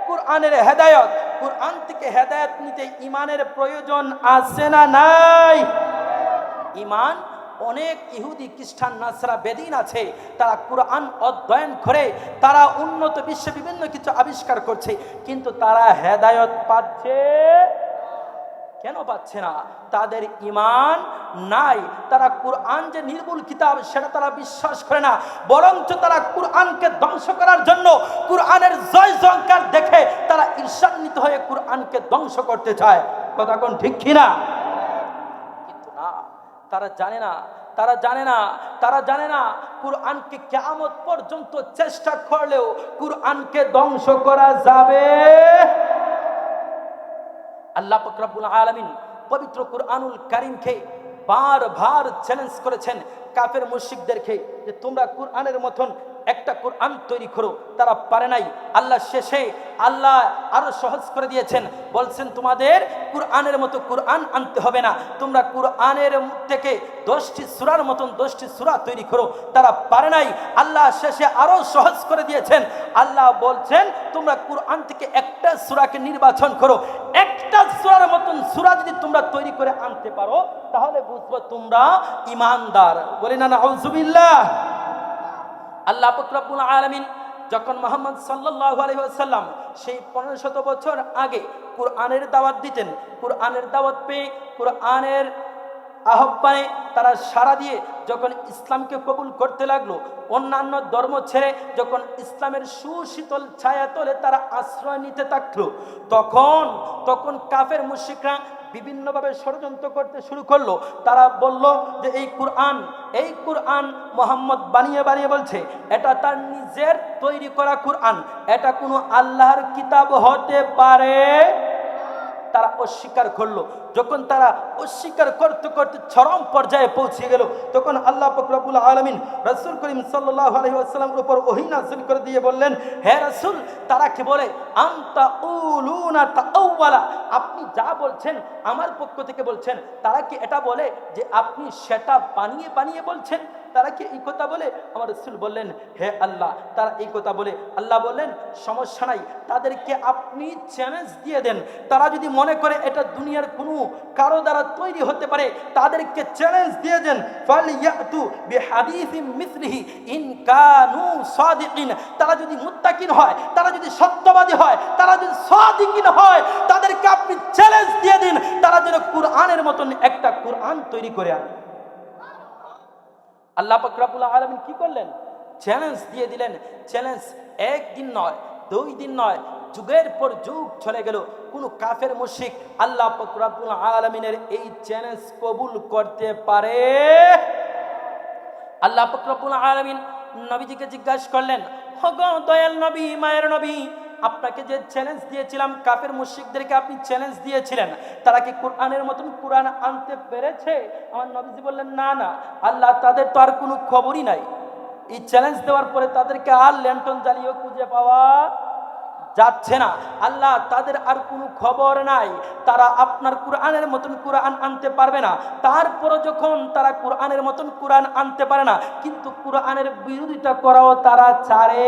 কুরআনের হেদায়েত। কুরআন থেকে হেদায়েত নিতে ঈমানের প্রয়োজন আছে না নাই? ঈমান অনেক ইহুদি, খ্রিস্টান, নাসরা, বেদিন আছে, তারা কুরআন অধ্যয়ন করে তারা উন্নত বিশ্বে বিভিন্ন কিছু আবিষ্কার করছে, কিন্তু তারা হেদায়েত পাচ্ছে কেন? পাচ্ছে না। তাদের ঈমান নাই। তারা কুরআন যে নির্ভুল কিতাব সেটা তারা বিশ্বাস করে না, বরঞ্চ তারা কুরআনকে ধ্বংস করার জন্য কুরআনের জয় জয়কার দেখে তারা ঈর্ষান্বিত হয়ে কুরআনকে ধ্বংস করতে চায়। কথা কোন ঠিক কিনা? কিন্তু না, তারা জানে না, তারা জানে না, তারা জানে না কুরআনকে কিয়ামত পর্যন্ত চেষ্টা করলেও কুরআনকে ধ্বংস করা যাবে। আল্লাহ পাক রব্বুল আলামিন পবিত্র কুরআনুল কারীমকে বারবার চ্যালেঞ্জ করেছেন কাফের মুশরিকদেরকে যে তোমরা কুরআনের মতন একটা কুরআন তৈরি করো, তারা পারে নাই। আল্লাহ শেষে আল্লাহ আরো সহজ করে দিয়েছেন, বলছেন তোমাদের কুরআনের মতো কুরআন আনতে হবে না, তোমরা কুরআনের থেকে 10টি সূরার মতন 10টি সূরা তৈরি করো, তারা পারে নাই। আল্লাহ শেষে আরো সহজ করে দিয়েছেন, আল্লাহ বলছেন তোমরা কুরআন থেকে একটা সূরাকে নির্বাচন করো, একটা সূরার মতন সূরা যদি তোমরা তৈরি করে আনতে পারো তাহলে বুঝবো তোমরা ঈমানদার। বলি না নাউযুবিল্লাহ। আল্লাহ পাক রব্বুল আলামিন যখন মুহাম্মদ সাল্লাল্লাহু আলাইহি ওয়াসাল্লাম সেই 1500 বছর আগে কুরআনের দাওয়াত দিতেন, কুরআনের দাওয়াত পেয়ে কুরআনের আহ্বানে তারা সাড়া দিয়ে যখন ইসলামকে কবুল করতে লাগলো, অন্যান্য ধর্ম ছেড়ে যখন ইসলামের সুশীতল ছায়াতলে তারা আশ্রয় নিতে থাকলো, তখন কাফের মুশরিকরা বিভিন্নভাবে ষড়যন্ত্র করতে শুরু করলো। তারা বলল যে এই কুরআন মুহাম্মদ বানিয়ে বানিয়ে বলছে, এটা তার নিজের তৈরি করা কুরআন, এটা কোনো আল্লাহর কিতাব হতে পারে। তারা অস্বীকার করলো। যখন তারা অস্বীকার করতে করতে চরম পর্যায়ে পৌঁছে গেল, তখন আল্লাহ পাক রব্বুল আলামিন রাসূল করিম সাল্লাল্লাহু আলাইহি ওয়াসাল্লামের উপর ওহী নাযিল করে দিয়ে বললেন, হে রাসূল, তারা কি বলে আনতা উলুনা তাআওয়ালা, আপনি যা বলছেন আমার পক্ষ থেকে বলছেন, তারা কি এটা বলে যে আপনি সেটা বানিয়ে বানিয়ে বলছেন? তারা কি এই কথা বলে? আমার রাসূল বললেন, হে আল্লাহ, তারা এই কথা বলে। আল্লাহ বললেন, সমস্যা নাই, তাদেরকে আপনি চ্যালেঞ্জ দিয়ে দেন। তারা যদি মনে করে এটা দুনিয়ার কোনো কারো দ্বারা তৈরি হতে পারে, তাদেরকে চ্যালেঞ্জ দিয়ে দেন, ফালিয়াতু বিহাদিসিম মিসলিহি ইন কানু সাদিকিন। তারা যদি মুত্তাকিন হয়, তারা যদি সত্যবাদী হয়, তারা যদি সাদিকিন হয়, তাদেরকে আপনি চ্যালেঞ্জ দিয়ে দিন, তারা যেন কুরআনের মতন একটা কুরআন তৈরি করে আনে। আল্লাহ পাক রব্বুল আলামিন কি করলেন? চ্যালেঞ্জ দিয়ে দিলেন। চ্যালেঞ্জ একদিন নয়, 2 দিন নয়, যুগের পর যুগ চলে গেল, কোন কাফের মুশরিক আল্লাহ পাক রব্বুল আলামিনের এই চ্যালেঞ্জ কবুল করতে পারে? আল্লাহ পাক রব্বুল আলামিন নবীজিকে জিজ্ঞাসা করলেন, ওগো দয়াল নবী, মায়ের নবী, আপনাকে যে চ্যালেঞ্জ দিয়েছিলাম, কাফের মুশরিকদেরকে আপনি চ্যালেঞ্জ দিয়েছিলেন, তারা কি কুরআনের মতন কুরআন আনতে পেরেছে? আমার নবীজি বললেন, না না, আল্লাহ তাদের তো আর কোনো খবরই নাই। এই চ্যালেঞ্জ দেওয়ার পরে তাদেরকে আর ল্যান্টন জ্বালিয়েও খুঁজে পাওয়া যাচ্ছে না। আল্লাহ তাদের আর কোনো খবর নাই, তারা আপনার কুরআনের মতন কুরআন আনতে পারবে না। তারপরও যখন তারা কুরআনের মতন কুরআন আনতে পারে না, কিন্তু কুরআনের বিরোধিতা করাও তারা ছাড়ে।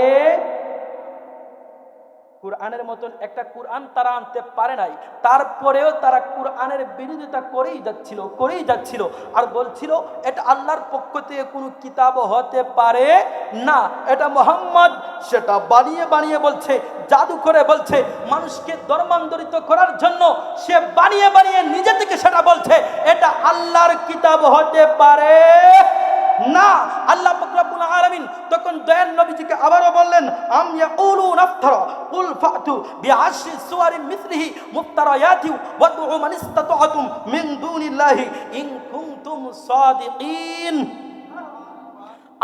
কুরআনের মতন একটা কুরআন তারা আনতে পারে নাই, তারপরেও তারা কুরআনের বিরোধিতা করেই যাচ্ছিল আর বলছিল এটা আল্লাহর পক্ষ থেকে কোনো কিতাব হতে পারে না, এটা মুহাম্মদ সেটা বানিয়ে বানিয়ে বলছে, জাদু করে বলছে, মানুষকে ধর্মান্তরিত করার জন্য সে বানিয়ে বানিয়ে নিজে থেকে সেটা বলছে, এটা আল্লাহর কিতাব হতে পারে না। আল্লাহ পাক রব্বুল আলামিন তখন দয়াল নবীজিকে আবারও বললেন, আম ইয়াকুলুন আফতারা কুল ফাতু বিআশরি সুওয়ারিন মিসলিহি মুফতারায়াতি ওয়াদউ মান ইসতাতা'তুম মিন দুনিল্লাহি ইন কুনতুম সাদিকিন।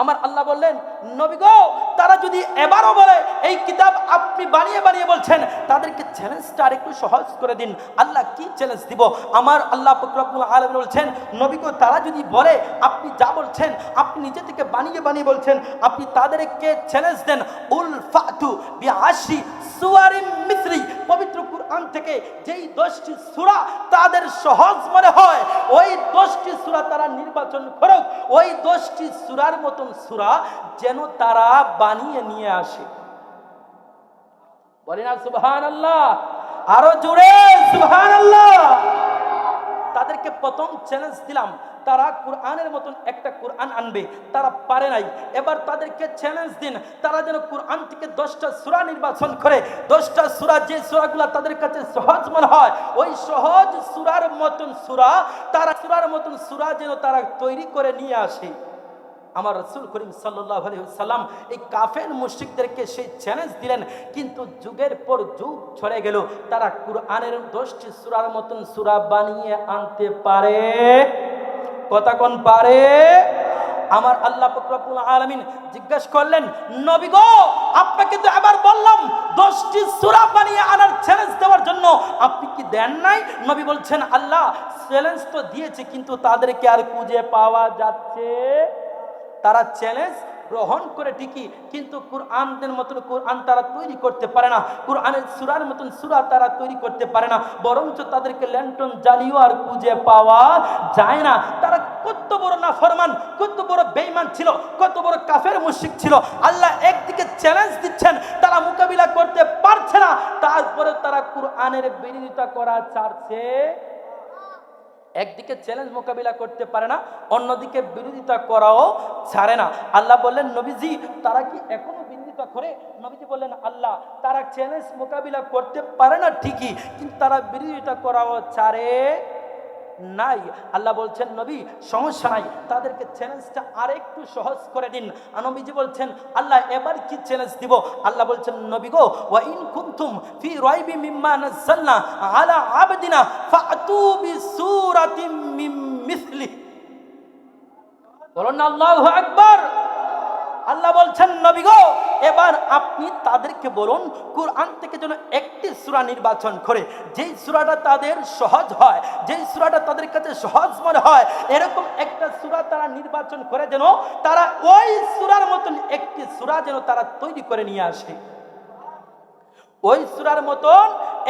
আমার আল্লাহ বললেন, নবী গো, তারা যদি এবারও বলে এই কিতাব আপনি বানিয়ে বানিয়ে বলছেন, তাদেরকে চ্যালেঞ্জটা আরেকটু সহজ করে দিন। আল্লাহ কি চ্যালেঞ্জ দিব? আমার আল্লাহ পাক রব্বুল আলামিন বলছেন, নবী গো, তারা যদি বলে আপনি যা বলছেন আপনি নিজে থেকে বানিয়ে বানিয়ে বলছেন, আপনি তাদেরকে চ্যালেঞ্জ দেন, উল ফাতু বিআশরি সুওয়ারিন মিসলি, পবিত্র কুরআন থেকে যেই 10টি সূরা তাদের সহজ মনে হয়, ওই 10টি সূরা তারা নির্বাচন করুক, ওই 10টি সূরার মতন সূরা যেন তারা বানিয়ে নিয়ে আসে। বলেন না সুবহানাল্লাহ, আরো জোরে সুবহানাল্লাহ। তাদেরকে প্রথম চ্যালেঞ্জ দিলাম, তারা কুরআনের মতন একটা কুরআন আনবে, তারা পারে নাই। এবার তাদেরকে চ্যালেঞ্জ দিন, তারা যেন কুরআন থেকে 10টা সূরা নির্বাচন করে, 10টা সূরা, যে সূরাগুলো তাদের কাছে সহজ মনে হয়, ওই সহজ সূরার মতন সূরা যেন তারা তৈরি করে নিয়ে আসে। আমার রাসূল করিম সাল্লাল্লাহু আলাইহি ওয়াসাল্লাম এই কাফের মুশরিকদেরকে সেই চ্যালেঞ্জ দিলেন, কিন্তু যুগের পর যুগ চলে গেল, তারা কুরআনের 10টি সূরার মতন সূরা বানিয়ে আনতে পারে? কথা কোন পারে? আমার আল্লাহ পাক রব্বুল আলামিন জিজ্ঞাসা করলেন, নবী গো, আপনাকে তো এবার বললাম 10টি সূরা বানিয়ে আনার চ্যালেঞ্জ দেওয়ার জন্য, আপনি কি দেন নাই? নবী বলছেন আল্লাহ চ্যালেঞ্জ তো দিয়েছে, কিন্তু তাদেরকে আর খুঁজে পাওয়া যাচ্ছে। তারা চ্যালেঞ্জ গ্রহণ করে ঠিকই, কিন্তু কোরআনের মতন কোরআন তারা তৈরি করতে পারে না, কোরআনের সূরার মতন সূরা তারা তৈরি করতে পারে না, বরঞ্চ তাদেরকে ল্যান্টন জ্বালিয়েও আর খুঁজে পাওয়া যায় না। তারা কত বড় নাফরমান, কত বড় বেঈমান ছিল, কত বড় কাফের মুশরিক ছিল। আল্লাহ একদিকে চ্যালেঞ্জ দিচ্ছেন, তারা মোকাবিলা করতে পারছে না, তারপরে তারা কোরআনের বিরোধিতা করা ছাড়ছে। একদিকে চ্যালেঞ্জ মোকাবিলা করতে পারে না, অন্যদিকে বিরোধিতা করাও ছাড়ে না। আল্লাহ বললেন নবীজি তারা কি এখনো বিরোধিতা করে? নবীজি বললেন আল্লাহ তারা চ্যালেঞ্জ মোকাবিলা করতে পারে না ঠিকই, কিন্তু তারা বিরোধিতা করাও ছাড়ে নাই। আল্লাহ বলছেন নবী সমস্যা নাই, তাদেরকে চ্যালেঞ্জটা আরেকটু সহজ করে দিন। নবীজি বলছেন আল্লাহ এবার কি চ্যালেঞ্জ দিব? আল্লাহ বলছেন নবী গো ওয়া ইন কুনতুম ফি রাইবি মিম্মা নাযালনা আলা আবদিনা ফাতু বিসূরাতিম মিন মিসলি। বলুন আল্লাহু আকবার। আল্লাহ বলছেন নবী গো এবার আপনি তাদেরকে বলুন কোরআন থেকে যেন একটি সূরা নির্বাচন করে, যেই সূরাটা তাদের সহজ হয়, যেই সূরাটা তাদের কাছে সহজ মনে হয়, এরকম একটা সূরা তারা নির্বাচন করে যেন তারা ওই সূরার মতন একটি সূরা যেন তারা তৈরি করে নিয়ে আসে। ওই সূরার মতন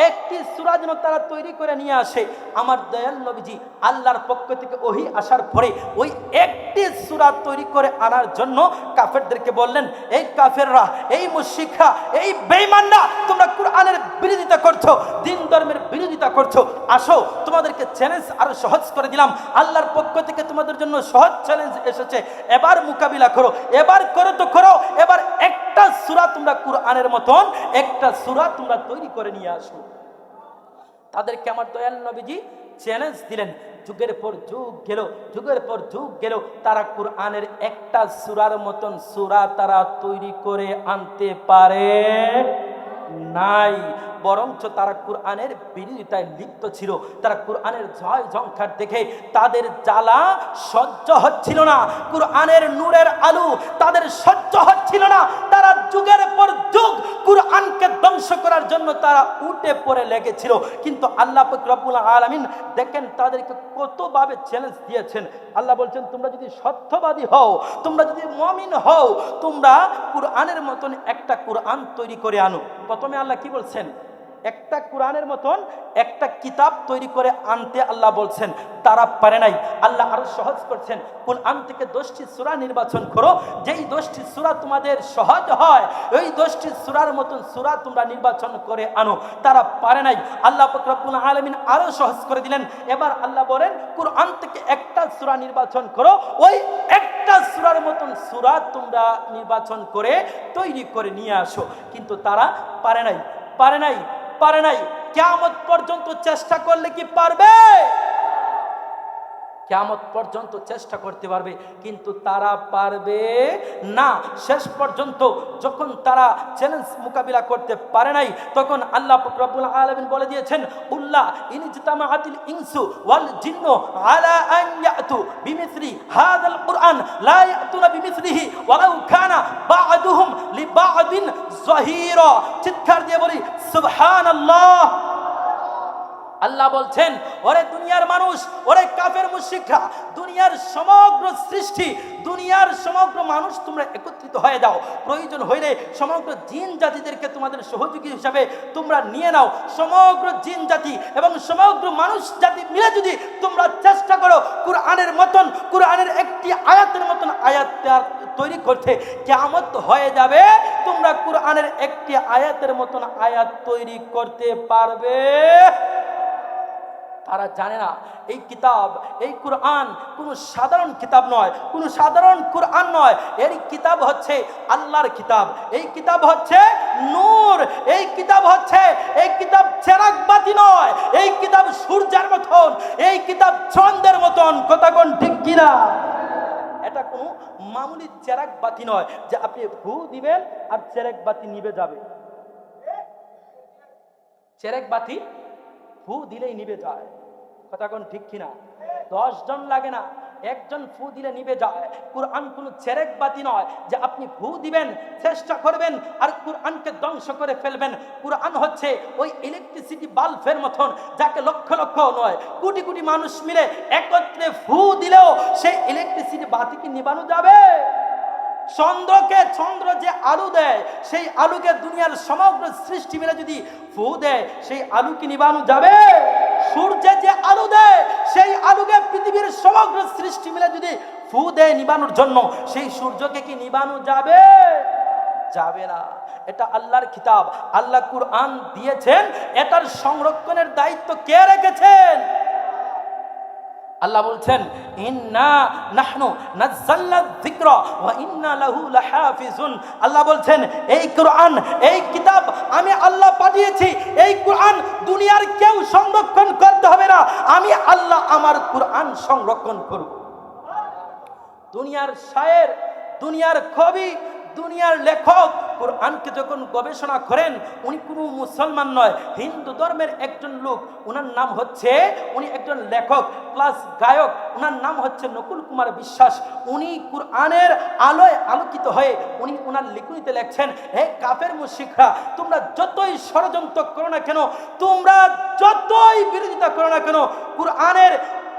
একটি সূরা যেন তারা তৈরি করে নিয়ে আসে। আমার দয়াল নবীজি আল্লাহর পক্ষ থেকে ওহী আসার পরে ওই একটি সূরা তৈরি করে আনার জন্য কাফেরদেরকে বললেন, এই কাফেররা, এই মুশরিকরা, এই বেঈমানরা, তোমরা কোরআনের বিরোধিতা করছো, দ্বীন ধর্মের বিরোধিতা করছো, আসো তোমাদেরকে চ্যালেঞ্জ আরো সহজ করে দিলাম। আল্লাহর পক্ষ থেকে তোমাদের জন্য সহজ চ্যালেঞ্জ এসেছে, এবার মোকাবিলা করো, এবার করো তো করো, এবার একটা সূরা তোমরা কোরআনের মতন একটা সূরা তোমরা তৈরি করে নিয়ে আসো। তাদেরকে আমার দয়াল নবীজি চ্যালেঞ্জ দিলেন। যুগের পর যুগ গেল, যুগের পর যুগ গেল, তারা কোরআনের একটা সূরার মতন সূরা তারা তৈরি করে আনতে পারে নাই, বরঞ্চ তারা কোরআনের বিরোধিতায় লিপ্ত ছিল। তারা কোরআনের জয় জংখার দেখে তাদের জ্বালা সহ্য হচ্ছিল না, কোরআনের নূরের আলো তাদের সহ্য হচ্ছিল না। তারা যুগের পর যুগ কোরআনকে ধ্বংস করার জন্য তারা উঠে পড়ে লেগেছিল। কিন্তু আল্লাহ পাক রব্বুল আলামিন দেখেন তাদেরকে কতভাবে চ্যালেঞ্জ দিয়েছেন। আল্লাহ বলছেন তোমরা যদি সত্যবাদী হও, তোমরা যদি মুমিন হও, তোমরা কোরআনের মতন একটা কোরআন তৈরি করে আনো। প্রথমে আল্লাহ কি বলছেন? একটা কোরআনের মতন একটা কিতাব তৈরি করে আনতে আল্লাহ বলছেন, তারা পারে নাই। আল্লাহ আরো সহজ করছেন, কোরআন থেকে 10টি সূরা নির্বাচন করো, যেই 10টি সূরা তোমাদের সহজ হয় ওই 10টি সূরার মতন সূরা তোমরা নির্বাচন করে আনো। তারা পারে নাই। আল্লাহ পাক রব্বুল আলামিন আরো সহজ করে দিলেন। এবার আল্লাহ বলেন কোরআন থেকে একটা সূরা নির্বাচন করো, ওই একটা সূরার মতন সূরা তোমরা নির্বাচন করে তৈরি করে নিয়ে আসো। কিন্তু তারা পারে নাই, পারে নাই, পারে নাই। কিয়ামত পর্যন্ত চেষ্টা করলে কি পারবে? কিয়ামত পর্যন্ত চেষ্টা করতে পারবে, কিন্তু তারা পারবে না। শেষ পর্যন্ত যখন তারা চ্যালেঞ্জ মোকাবিলা করতে পারে নাই, তখন আল্লাহ রাব্বুল আলামিন বলে দিয়েছেন উল্লাহ ইনজতামাআতিল ইনসু ওয়াল জিন্নু আলা আন ইয়াতু বিমিসলি হাযাল কুরআন লা ইয়াতুনা বিমিসলিহি ওয়ালাউ কানা বা'দুহুম লিবা'দিন যাহিরা। চিৎকার দিয়ে বলি সুবহানাল্লাহ। আল্লাহ বলছেন ওরে দুনিয়ার মানুষ, ওরে কাফের মুশরিকরা, দুনিয়ার সমগ্র সৃষ্টি, দুনিয়ার সমগ্র মানুষ তোমরা একত্রিত হয়ে যাও। প্রয়োজন হইলে সমগ্র জিন জাতিদেরকে তোমাদের সহযোগী হিসাবে তোমরা নিয়ে নাও। সমগ্র জিন জাতি এবং সমগ্র মানুষ জাতি মিলে যদি তোমরা চেষ্টা করো কুরআনের মতন, কুরআনের একটি আয়াতের মতন আয়াত তৈরি করতে, কিয়ামত হয়ে যাবে, তোমরা কুরআনের একটি আয়াতের মতন আয়াত তৈরি করতে পারবে? তারা জানে না এই কিতাব, এই কুরআন কোনো সাধারণ কিতাব নয়, কোনো সাধারণ কুরআন নয়। এর কিতাব হচ্ছে আল্লাহর কিতাব, এই কিতাব হচ্ছে নূর, এই কিতাব হচ্ছে, এই কিতাব চেরাগ বাতি নয়, এই কিতাব সূর্যের মতন, এই কিতাব চন্দ্রের মতন। কথা কোন ঠিক কিনা? এটা কোনো মামুলি চেরাগ বাতি নয় যে আপনি ফু দিবেন আর চেরাগ বাতি নিভে যাবে। চেরাগ বাতি ফু দিলেই নিভে যায়। কথা কোন ঠিক কিনা? 10 জন লাগে না, একজন ফু দিলে নিভে যায়। কুরআন কোনো চেরেক বাতি নয় যে আপনি ফু দিবেন, চেষ্টা করবেন আর কুরআনকে ধ্বংস করে ফেলবেন। কুরআন হচ্ছে ওই ইলেকট্রিসিটি বাল্বের মতন, যাকে লক্ষ লক্ষ নয় কোটি কোটি মানুষ মিলে একত্রে ফু দিলেও সেই ইলেকট্রিসিটি বাতি কি নিবানো যাবে? চন্দ্র যে আলো দেয়, সেই আলোকে দুনিয়ার সমগ্র সৃষ্টি মিলে যদি ফু দেয়, সেই আলো কি নিবানো যাবে? সূর্যে যে আলো দেয়, সেই আলোকে পৃথিবীর সমগ্র সৃষ্টি মিলে যদি ফু দেয় নিবানোর জন্য, সেই সূর্যকে কি নিবানো যাবে? যাবে না। এটা আল্লাহর কিতাব, আল্লাহ কুরআন দিয়েছেন, এটার সংরক্ষণের দায়িত্ব কে রেখেছেন? আল্লাহ বলছেন ইন্না নাহনু নাযালনা যিকরা ওয়া ইন্না লাহু লাহাফিজুন। আল্লাহ বলছেন এই কুরআন, এই কিতাব আমি আল্লাহ পাঠিয়েছি। এই কুরআন দুনিয়ার কেউ সংরক্ষণ করতে হবে না, আমি আল্লাহ আমার কুরআন সংরক্ষণ করব। দুনিয়ার শায়ের, দুনিয়ার কবি, দুনিয়ার লেখক কুরআনকে যখন গবেষণা করেন, উনি কোনো মুসলমান নয়, হিন্দু ধর্মের একজন লোক। উনার নাম হচ্ছে, উনি একজন লেখক প্লাস গায়ক, উনার নাম হচ্ছে নকুল কুমার বিশ্বাস। উনি কুরআনের আলোয় আলোকিত হয়ে উনি উনার লিখনিতে লেখছেন, হে কাফের মুশরিকরা, তোমরা যতই ষড়যন্ত্র করো না কেন, তোমরা যতই বিরোধিতা করো না কেন,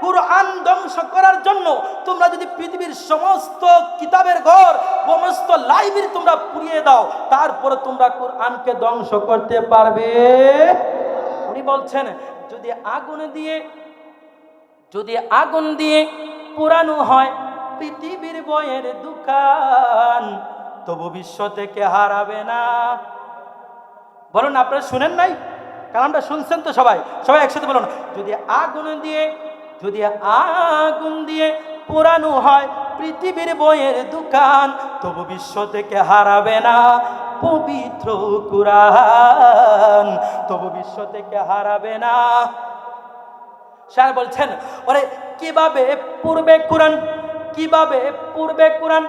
কুরআন ধ্বংস করার জন্য তোমরা যদি পৃথিবীর সমস্ত কিতাবের ঘর, সমস্ত লাইব্রেরি তোমরা পুড়িয়ে দাও, তারপরে তোমরা কুরআনকে ধ্বংস করতে পারবে? উনি বলছেন যদি আগুন দিয়ে পুরানো হয় পৃথিবীর বইয়ের দোকান, তবু বিশ্ব থেকে হারাবে না। বলুন, আপনারা শুনেন নাই? কারণটা শুনছেন তো সবাই? একসাথে বলুন, যদি আগুন দিয়ে পুরানো হয় পৃথিবীর বইয়ের দোকান, তবু বিশ্ব থেকে হারাবে না পবিত্র কুরআন, তবু বিশ্ব থেকে হারাবে না। স্যার বলছেন, ওরে কিভাবে পূর্বে কোরআন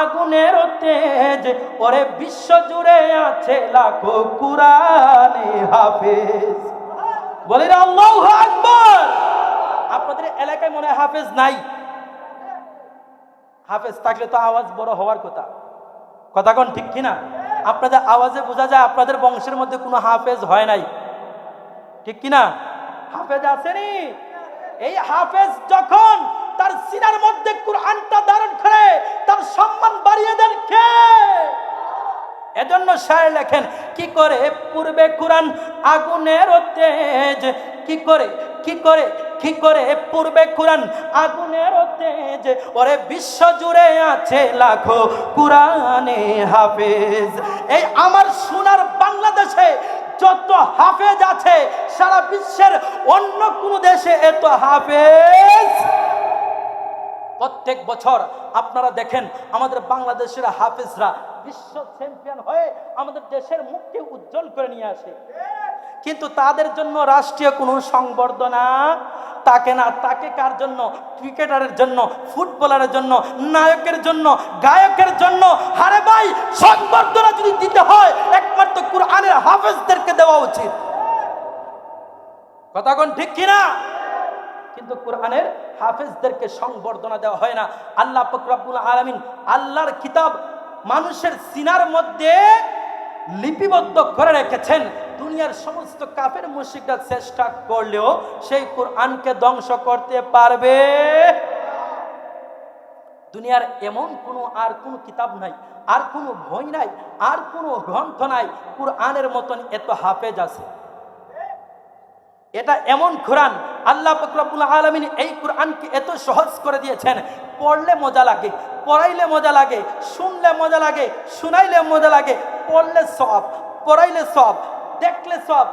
আগুনের তেজ, ওরে বিশ্ব জুড়ে আছে লাখো কুরআনে হাফেজ। বলেন আল্লাহু আকবার। আপনাদের এলাকায় মনে হয় হাফেজ নাই? হাফেজ থাকলে তো আওয়াজ বড় হওয়ার কথা কোন ঠিক কিনা? আপনাদের আওয়াজে বোঝা যায় আপনাদের বংশের মধ্যে কোনো হাফেজ হয় নাই, ঠিক কিনা? হাফেজ আসেনি। এই হাফেজ যখন তার সিনার মধ্যে কুরআনটা ধারণ করে, তার সম্মান বাড়িয়ে দেন কে? এজন্য শায়ের লেখেন, কি করে পূর্বে কুরআন আগুনের তেজ, কি করে পূর্বে কুরআন আগুনের তেজ, ওরে বিশ্ব জুড়ে আছে লাখো কুরআনে হাফেজ। এই আমার সোনার বাংলাদেশে যত হাফেজ আছে, সারা বিশ্বের অন্য কোন দেশে এত হাফেজ। প্রত্যেক বছর আপনারা দেখেন আমাদের বাংলাদেশের হাফেজরা বিশ্ব চ্যাম্পিয়ন হয়ে আমাদের দেশের মুখকে উজ্জ্বল করে নিয়ে আসে, কিন্তু তাদের জন্য রাষ্ট্রীয় কোনো সংবর্ধনা থাকে না। তাকে কার জন্য? ক্রিকেটারের জন্য, ফুটবলারের জন্য, নায়কের জন্য, গায়কের জন্য। আরে ভাই, সংবর্ধনা যদি দিতে হয় একমাত্র কুরআনের হাফেজদেরকে দেওয়া উচিত। কথা কোন ঠিক কিনা? কিন্তু কুরআনের হাফেজদেরকে সংবর্ধনা দেওয়া হয় না। আল্লাহ পাক রব্বুল আলামিন আল্লাহর কিতাব মানুষের সিনার মধ্যে লিপিবদ্ধ করে রেখেছেন। দুনিয়ার সমস্ত কাফের মুশরিকরা চেষ্টা করলেও সেই কুরআনকে ধ্বংস করতে পারবে। দুনিয়ার এমন আর কোনো কিতাব নাই, আর কোনো বই নাই, আর কোনো গ্রন্থ নাই কুরআনের মতন এত হাফেজ আছে। এটা এমন কোরআন, আল্লাহ পাক রব্বুল আলামিন এই কোরআনকে এত সহজ করে দিয়েছেন। পড়লে মজা লাগে, পড়াইলে মজা লাগে, শুনলে মজা লাগে, শুনাইলে মজা লাগে। পড়লে সব, পড়াইলে সব, দেখলে সব,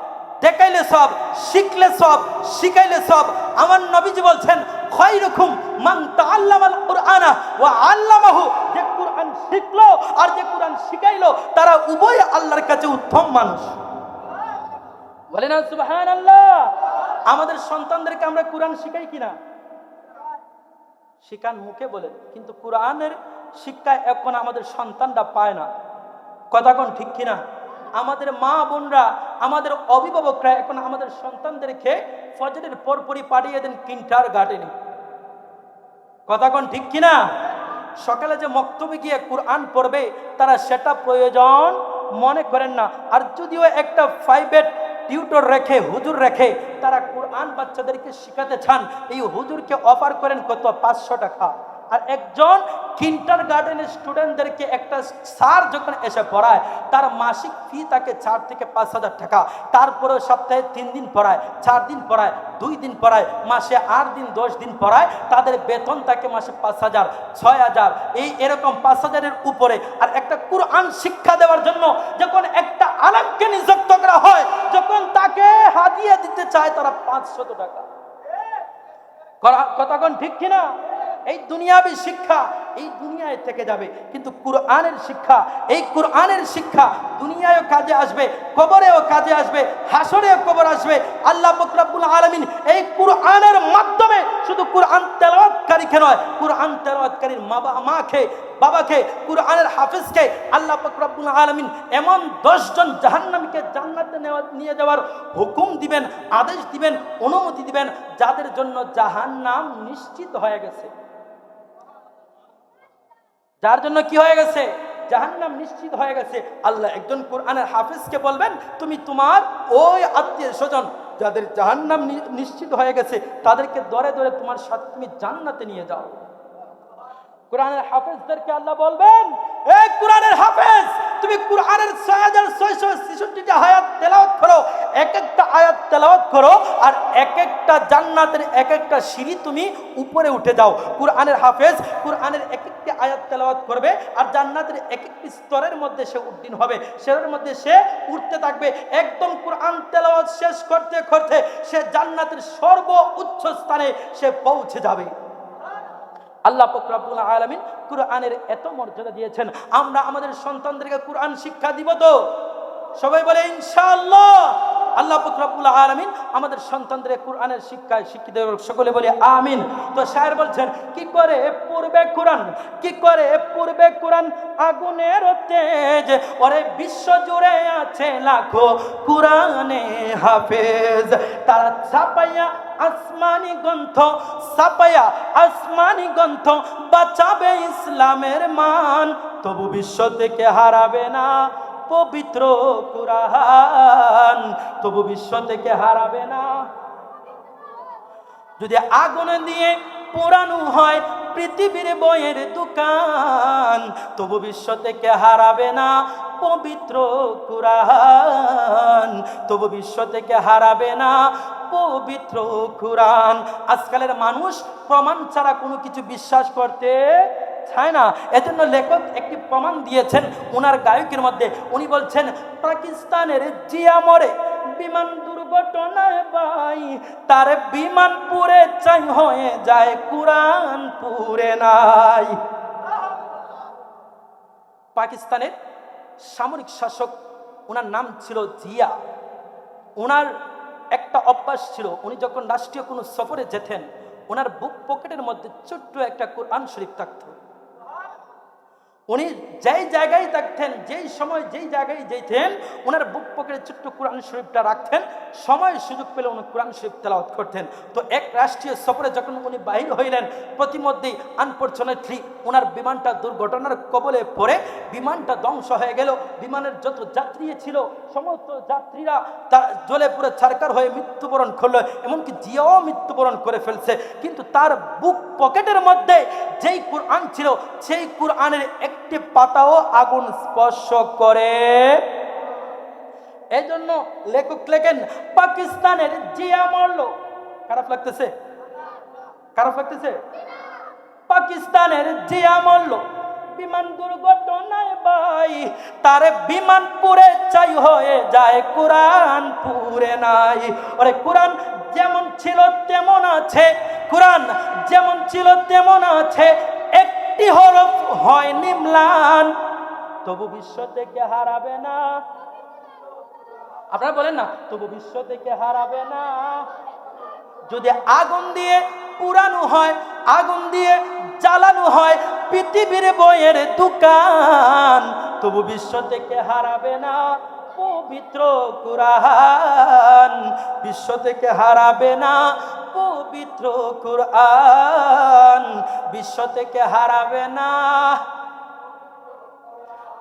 দেখাইলে সব, শিখলে সব, শিখাইলে সব। আমার নবীজি বলছেন, খায়রুকুম মান তাআল্লামাল কুরআনা ওয়া আল্লামাহু। যে কুরআন শিখলো আর যে কুরআন শিখাইলো, তারা উভয় আল্লাহর কাছে উত্তম মানুষ। বলেন সুবহানাল্লাহ। আমাদের সন্তানদেরকে আমরা কুরআন শিখাই কিনা? শিখান মুখে বলেন, কিন্তু কুরআনের শিক্ষা এখন আমাদের সন্তানরা পায় না। কথা কোন ঠিক কিনা? আমাদের মা বোনরা, আমাদের অভিভাবকরা এখন আমাদের সন্তানদেরকে ফজরের পরপরই পাঠিয়ে দেন কিন্টারগার্টেনে। কথা কোন ঠিক কিনা? সকালে যে মক্তবে গিয়ে কোরআন পড়বে তারা সেটা প্রয়োজন মনে করেন না। আর যদিও একটা প্রাইভেট টিউটর রেখে, হুজুর রেখে তারা কোরআন বাচ্চাদেরকে শিখাতে চান, এই হুজুরকে অফার করেন কত? 500 টাকা। আর একজন কিন্ডার গার্ডেনের স্টুডেন্টদেরকে একটা স্যার যখন এসে পড়ায়, তার মাসিক ফি তাকে 4 থেকে 5,000 টাকা। তারপরেও সপ্তাহে 3 দিন পড়ায়, 4 দিন পড়ায়, 2 দিন পড়ায়, মাসে 8 দিন 10 দিন পড়ায়, তাদের বেতন তাকে মাসে 5,000, 6,000, এরকম 5,000-এর উপরে। আর একটা কোরআন শিক্ষা দেওয়ার জন্য যখন একটা আলেমকে নিযুক্ত করা হয়, যখন তাকে হাদিয়া দিতে চায় তারা 500 টাকা। কথা কোন ঠিক কিনা? এই দুনিয়াবী শিক্ষা এই দুনিয়ায় থেকে যাবে, কিন্তু কোরআনের শিক্ষা, এই কোরআনের শিক্ষা দুনিয়ায়ও কাজে আসবে, কবরেও কাজে আসবে, হাসরেও কবর আসবে। আল্লাহ পাক রব্বুল আলামিন এই কোরআনের মাধ্যমে শুধু কোরআন তেলাওয়াতকারীকে নয়, কোরআন তেলাওয়াতকারীর মাকে, বাবাকে, কোরআনের হাফেজকে আল্লাহ পাক রব্বুল আলামিন এমন 10 জন জাহান্নামীকে জান্নাতে নিয়ে যাওয়ার হুকুম দিবেন, আদেশ দিবেন, অনুমতি দিবেন, যাদের জন্য জাহান্নাম নিশ্চিত হয়ে গেছে। যার জন্য কি হয়ে গেছে? জাহান্নাম নিশ্চিত হয়ে গেছে। আল্লাহ একজন কোরআনের হাফেজকে বলবেন, তুমি তোমার ওই আত্মীয় স্বজন যাদের জাহান্নাম নিশ্চিত হয়ে গেছে তাদেরকে ধরে ধরে তোমার সাথে তুমি জান্নাতে নিয়ে যাও। কোরআনের হাফেজদেরকে আল্লাহ বলবেন, এই কোরআনের হাফেজ, তুমি কোরআনের 6666টা আয়াত তেলাওয়াত করো, এক একটা আয়াত তেলাওয়াত করো, আর এক একটা জান্নাতের এক একটা সিঁড়ি তুমি উপরে উঠে যাও। কোরআনের হাফেজ কোরআনের এক একটি আয়াত তেলাওয়াত করবে, আর জান্নাতের এক একটি স্তরের মধ্যে সে উত্তীর্ণ হবে, সেটার মধ্যে সে উঠতে থাকবে। একদম কোরআন তেলাওয়াত শেষ করতে করতে সে জান্নাতের সর্বোচ্চ স্থানে সে পৌঁছে যাবে। আল্লাহ পাক রব্বুল আলামিন কোরআনের এত মর্যাদা দিয়েছেন। আমরা আমাদের সন্তানদেরকে কোরআন শিক্ষা দিব তো? সবাই বলে ইনশাআল্লাহ। আল্লাহ পাক রব্বুল আলামিন আমাদের সন্তানদের কোরআনের শিক্ষায় শিক্ষিত করুক, সকলে বলি আমিন। তো শায়ের বলছেন, কি করে পূর্বে কোরআন, কি করে পূর্বে কোরআন আগুনের তেজ, ওরে বিশ্ব জুড়ে আছে লাখো কোরআনে হাফেজ, তারা ছাপাইয়া আসমানি গ্রন্থ, ছাপাইয়া আসমানি গ্রন্থ, বাঁচাবে ইসলামের মান, তবু বিশ্ব থেকে হারাবে না পবিত্র কোরআন, তবু বিশ্ব থেকে হারাবে না। যদি আগুন দিয়ে পোড়ানো হয় পৃথিবীর বইয়ের দোকান, তবু বিশ্ব থেকে হারাবে না পবিত্র কোরআন, তবু বিশ্ব থেকে হারাবে না পবিত্র কোরআন। আজকালের মানুষ প্রমাণ ছাড়া কোনো কিছু বিশ্বাস করতে চায় না। এজন্য লেখক একটি প্রমাণ দিয়েছেন ওনার গায়কের মধ্যে। উনি বলছেন, পাকিস্তানের জিয়া মরে বিমান দুর্ঘটনায় ভাই, তার বিমান পুড়ে চাই হয়ে যায়, কোরআন পুড়ে নাই। পাকিস্তানের সামরিক শাসক, ওনার নাম ছিল জিয়া। ওনার একটা অভ্যাস ছিল, উনি যখন রাষ্ট্রীয় কোনো সফরে যেতেন, ওনার বুক পকেটের মধ্যে ছোট্ট একটা কোরআন শরীফ থাকতো। উনি যেই জায়গায় থাকতেন, যেই সময় যেই জায়গায় যেতেন, ওনার বুক পকেটে ছোট্ট কোরআন শরীফটা রাখতেন, সময় সুযোগ পেলে উনি কোরআন শরীফ তেলাওয়াত করতেন। তো এক রাষ্ট্রীয় সফরে যখন উনি বাহির হইলেন, প্রতিমধ্যেই আনফরচুনেটলি ওনার বিমানটা দুর্ঘটনার কবলে পড়ে বিমানটা ধ্বংস হয়ে গেল। বিমানের যত যাত্রী ছিল সমস্ত যাত্রীরা জ্বলে পুরো ছারকার হয়ে মৃত্যুবরণ করলো, এমনকি জিয়াও মৃত্যুবরণ করে ফেলছে। কিন্তু তার বুক পকেটের মধ্যে যেই কোরআন ছিল, সেই কোরআনের একটি পাতাও আগুন স্পর্শ করে। এই জন্য লেখক লেখেন, পাকিস্তানের জিয়া মরলো। খারাপ লাগতেছে? খারাপ লাগতেছে? পাকিস্তানের জিয়া মরলো বিমান দুর্ঘটনায় ভাই, তার বিমান পুড়ে চাই হয়ে যায়, কোরআন পুড়ে নাই। ওরে কোরআন যেমন ছিল তেমন আছে, কোরআন যেমন ছিল তেমন আছে, একটি হরফ হয় নিম্লান, তবু বিশ্ব থেকে হারাবে না। আপনারা বলেন না, তবু বিশ্ব থেকে হারাবে না। যদি আগুন দিয়ে পুরানো হয়, আগুন দিয়ে জ্বালানো হয় পৃথিবীর বইয়ের দোকান, তবু বিশ্ব থেকে হারাবে না পবিত্র কোরআন, বিশ্ব থেকে হারাবে না পবিত্র কুরআন বিশ্ব থেকে হারাবে না।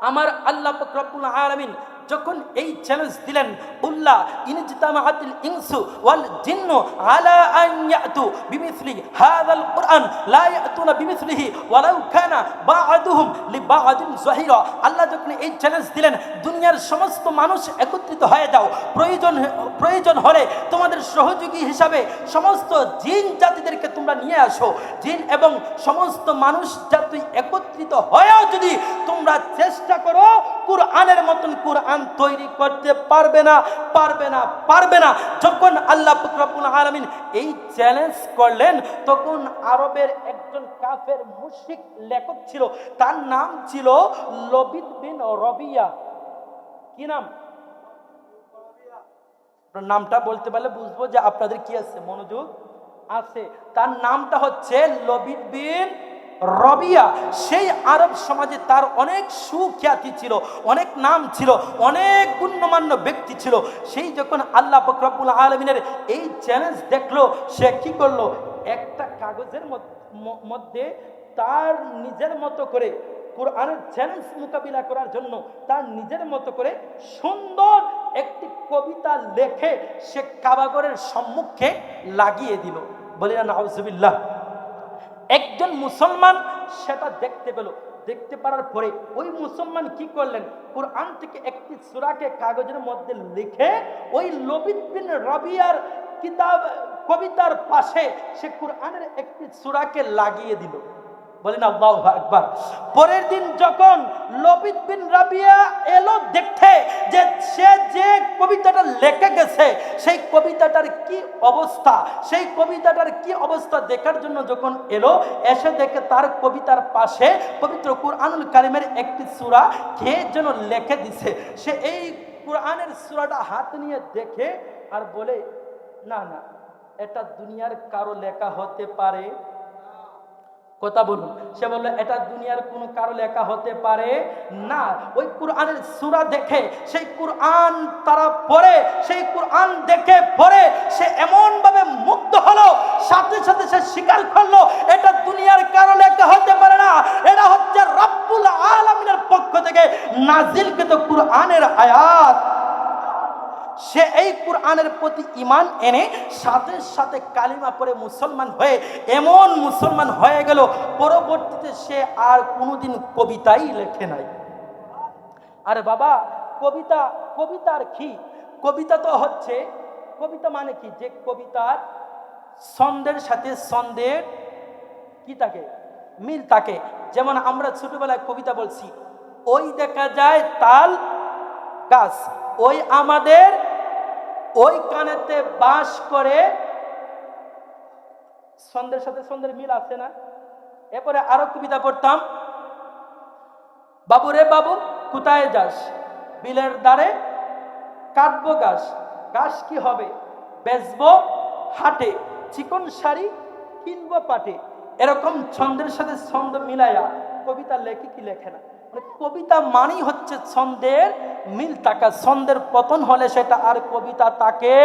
আমার আল্লাহ পাক রব্বুল আলামিন যখন এই চ্যালেঞ্জ দিলেন, উল্লাহ ইনজতামাআতিল ইনসু ওয়াল জিন্নু আলা আন ইয়াতু বিমিসলি হাযাল কুরআন লা ইয়াতুনা বিমিসলিহি ওয়ালাউ কানা বা'দুহুম লিবা'দিন যাহিরা। আল্লাহ যখন এই চ্যালেঞ্জ দিলেন, দুনিয়ার সমস্ত মানুষ একত্রিত হয়ে যাও, প্রয়োজন হলে তোমাদের সহযোগী হিসাবে সমস্ত জিন জাতিদেরকে তোমরা নিয়ে আসো। জিন এবং সমস্ত মানুষ জাতি একত্রিত হয়েও যদি তোমরা চেষ্টা করো, কুরআনের মতন কুরআন তৈরি করতে পারবে না। যখন আল্লাহ পাক রব্বুল আলামিন এই চ্যালেঞ্জ করলেন, তখন আরবের একজন কাফের মুশরিক লেখক ছিল, তার নাম ছিল লবিদ বিন রবিয়া। কি নাম? নামটা বলতে পারলে বুঝবো যে আপনাদের কি আছে, মনোযোগ আছে। তার নামটা হচ্ছে লবিদ বিন রবিয়া। সেই আরব সমাজে তার অনেক সুখ্যাতি ছিল, অনেক নাম ছিল, অনেক গণ্যমান্য ব্যক্তি ছিল। সেই যখন আল্লাহ পাক রব্বুল আলামিনের এই চ্যালেঞ্জ দেখলো, সে কি করলো, একটা কাগজের মধ্যে তার নিজের মতো করে কুরআনের চ্যালেঞ্জ মোকাবিলা করার জন্য তার নিজের মতো করে সুন্দর একটি কবিতা লেখে সে কাবাগরের সম্মুখে লাগিয়ে দিল। বলি না নাউজুবিল্লাহ। একজন মুসলমান সেটা দেখতে পেল, দেখতে পারার পরে ওই মুসলমান কি করলেন, কুরআন থেকে একটি সূরাকে কাগজের মধ্যে লিখে ওই লবিদ বিন রবিয়ার কবিতার পাশে সে কুরআনের একটি সূরাকে লাগিয়ে দিল। বলেন আল্লাহু আকবার। পরের দিন যখন লবিদ বিন রাবিয়া এলো দেখতে যে সে যে কবিতাটা লেখে গেছে সেই কবিতাটার কি অবস্থা দেখার জন্য যখন এলো, এসে দেখে তার কবিতার পাশে পবিত্র কুরআনুল কারীমের একটি সূরা কে যেন লিখে দিছে। সে এই কুরআনের সূরাটা হাত নিয়ে দেখে আর বলে, না এটা দুনিয়ার কারো লেখা হতে পারে। কথা বলুন। সে বলল, এটা দুনিয়ার কোনো কারো লেখা হতে পারে না। ওই কুরআনের সূরা দেখে সেই কুরআন তারা পড়ে, সেই কুরআন দেখে পড়ে সে এমন ভাবে মুগ্ধ হলো, সাথে সাথে সে স্বীকার করলো এটা দুনিয়ার কারো লেখা হতে পারে না, এটা হচ্ছে রব্বুল আলামিনের পক্ষ থেকে নাজিলকৃত কুরআনের আয়াত। সে এই কুরআনের প্রতি ঈমান এনে সাথে সাথে কালিমা পড়ে মুসলমান হয়ে এমন মুসলমান হয়ে গেল, পরবর্তীতে সে আর কোনোদিন কবিতাই লেখে নাই। আরে বাবা, কবিতার কি? কবিতা তো হচ্ছে, কবিতা মানে কি, যে কবিতার ছন্দের সাথে ছন্দের কি থাকে, মিল থাকে। যেমন আমরা ছোটবেলায় কবিতা বলছি, ওই দেখা যায় তাল গাছ, ওই আমাদের ওই কানেতে বাস করে, ছন্দের সাথে ছন্দের মিল আছে না? এরপরে আরো কবিতা পড়তাম, বাবু রে বাবু কোথায় যাস, বিলের দ্বারে কাটবো ঘাস, ঘাস কি হবে বেচবো হাটে, চিকন শাড়ি কিনবো পাটে। এরকম ছন্দের সাথে ছন্দ মিলাইয়া কবিতা লেখে কি লেখে না? কবিতা মানেই হচ্ছে ছন্দের মিল থাকা, ছন্দের পতন হলে সেটা আর কবিতা থাকে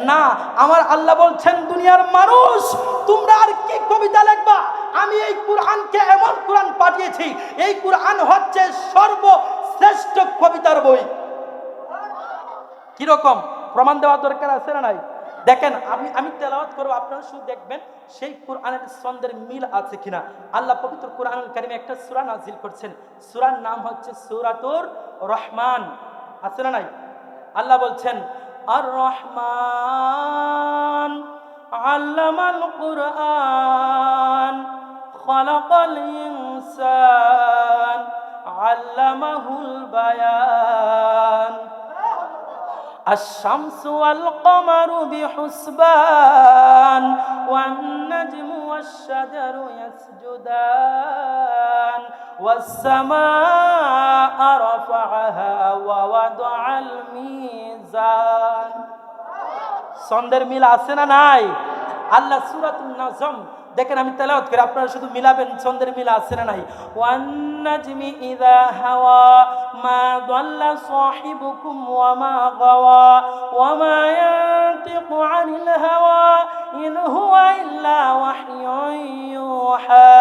না। আমার আল্লাহ বলছেন, দুনিয়ার মানুষ তোমরা আর কি কবিতা লিখবা, আমি এই কুরআনকে এমন কুরআন পাঠিয়েছি, এই কুরআন হচ্ছে সর্বশ্রেষ্ঠ কবিতার বই। কিরকম প্রমাণ দেওয়ার দরকার আছে না নাই? দেখেন, আমি তেলাওয়াত করব, আপনারা শুধু দেখবেন সেই কুরআনের ছন্দের মিল আছে কিনা। আল্লাহ পবিত্র কুরআনুল কারীমে একটা সূরা নাজিল করছেন, সূরার নাম হচ্ছে সূরাতুর রহমান। আছে না নাই? আল্লাহ বলছেন, আর রহমান আল্লামাল কুরআন খালাকাল ইনসান আল্লামাহুল বায়ান الشمس والقمر بحسبان والنجم والشجر يسجدان والسماء رفعها ووضع الميزان। ছন্দের মিল আছে না নাই? আল্লাহ সূরাতুন নাজম দেখেন, আমি তেলাওয়াত করি, আপনারা শুধু মিলাবেন ছন্দের মিল আছে না নাই। ওয়ান নাজমি ইযা হাওয়া মা দাল্লা সাহিবুকুম ওয়া মা গাওয়া ওয়া মা ইয়ানতিকু ইয়ানতিকু আনিল হাওয়া ইন হুয়া ইল্লা ওয়াহয়ুন ইউহা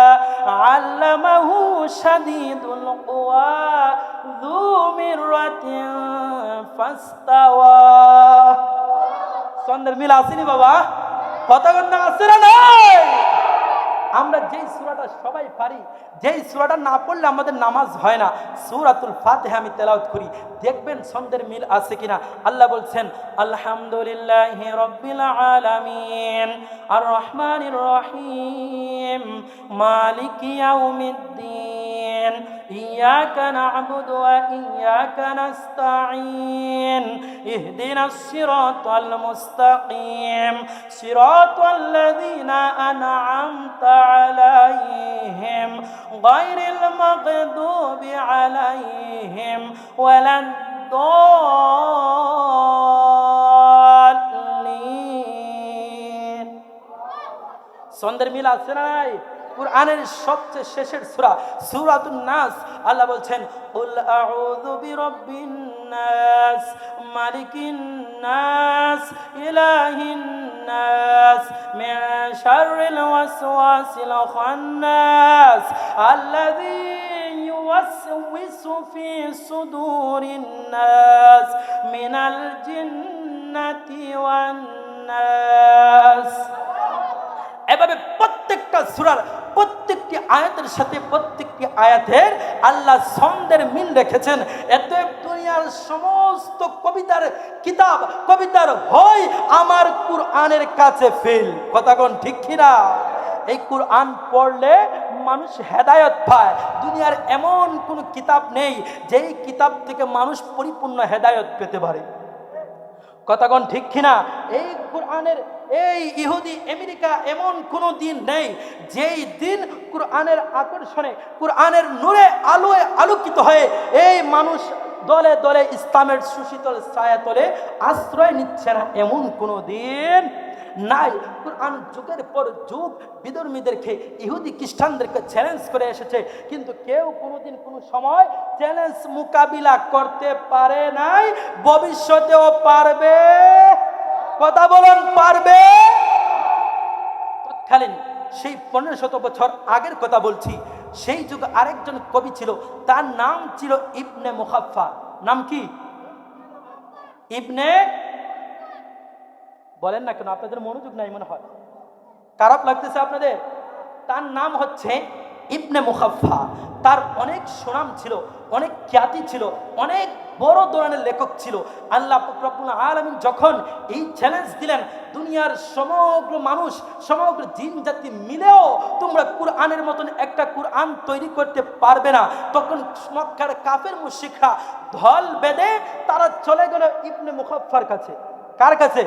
আল্লামাহু শাদীদুল কুওয়া যু মিররাতিন ফাস্তাওয়া। ছন্দের মিল আসেনি বাবা? কতক্ষণ না আসে না নাই? আমরা যেই সূরাটা সবাই পারি, যেই সূরাটা না পড়লে আমাদের নামাজ হয় না, সূরাতুল ফাতিহা আমি তেলাওয়াত করি, দেখবেন ছন্দের মিল আছে কিনা। আল্লাহ বলছেন আলহামদুলিল্লাহি রাব্বিল আলামিন আর রহমানির রহিম মালিকি ইয়াউমিদ্দিন ইয়াকা না'বুদু ওয়া ইয়াকা নাস্তাঈন ইহদিনাস সিরাতাল মুস্তাকিম সিরাতাল লাযীনা আন'আমতা আলাইহিম গায়রিল মাগদুবি আলাইহিম ওয়ালাদ-দাল্লিন। ছন্দের মিল আছে না নাই? কুরআনের সবচেয়ে শেষের সূরা সূরাতুন নাস, আল্লাহ বলছেন কুল আউযু বিরাব্বিন নাস মালিকিন নাস ইলাহিন নাস মিন শাররিল ওয়াসওয়াসিল খান্নাস আল্লাযী ইউওয়াসওয়িসু ফি সুদুরিন নাস মিনাল জিন্নাতি ওয়ান নাস। এভাবে প্রত্যেকটা সূরার প্রত্যেকটি আয়াতের সাথে প্রত্যেকটি আয়াতের আল্লাহ ছন্দের মিল রেখেছেন। এত দুনিয়ার সমস্ত কবিতার কিতাব, কবিতার হয় আমার কুরআনের কাছে ফেল। কথা কোন ঠিক কিনা? এই কুরআন পড়লে মানুষ হেদায়েত পায়। দুনিয়ার এমন কোনো কিতাব নেই যেই কিতাব থেকে মানুষ পরিপূর্ণ হেদায়েত পেতে পারে। কথাগণ ঠিক কিনা? এই কুরআনের এই ইহুদি আমেরিকা এমন কোনো দিন নেই যেই দিন কুরআনের আকর্ষণে, কুরআনের নূরে আলোয় আলোকিত হয়ে এই মানুষ দলে দলে ইসলামের সুশীতল ছায়াতলে আশ্রয় নিচ্ছে না, এমন কোনো দিন নাই। কুরআন যুগের পর যুগ বিধর্মীদেরকে, ইহুদি খ্রিস্টানদেরকে চ্যালেঞ্জ করে এসেছে, কিন্তু কেউ কোনোদিন কোনো সময় চ্যালেঞ্জ মোকাবিলা করতে পারে নাই, ভবিষ্যতেও পারবে। কথা বলেন, পারবে। তৎকালীন সেই 1500 বছর আগের কথা বলছি, সেই যুগে আরেকজন কবি ছিল, তার নাম ছিল ইবনে মুখাফফা। নাম কি? ইবনে, বলেন না কেন, আপনাদের মনোযোগ নাই মনে হয়, খারাপ লাগতেছে আপনাদের। তার নাম হচ্ছে ইবনে মুখাফফা। তার অনেক সুনাম ছিল, অনেক খ্যাতি ছিল, অনেক বড় ধরনের লেখক ছিল। আল্লাহ রব্বুল আলামিন যখন এই চ্যালেঞ্জ দিলেন, দুনিয়ার সমগ্র মানুষ, সমগ্র জিন জাতি মিলেও তোমরা কুরআনের মতন একটা কুরআন তৈরি করতে পারবে না, তখন মক্কার কাফের মুশরিকরা ঢল বেঁধে তারা চলে গেল ইবনে মুখাফফার কাছে। কার কাছে?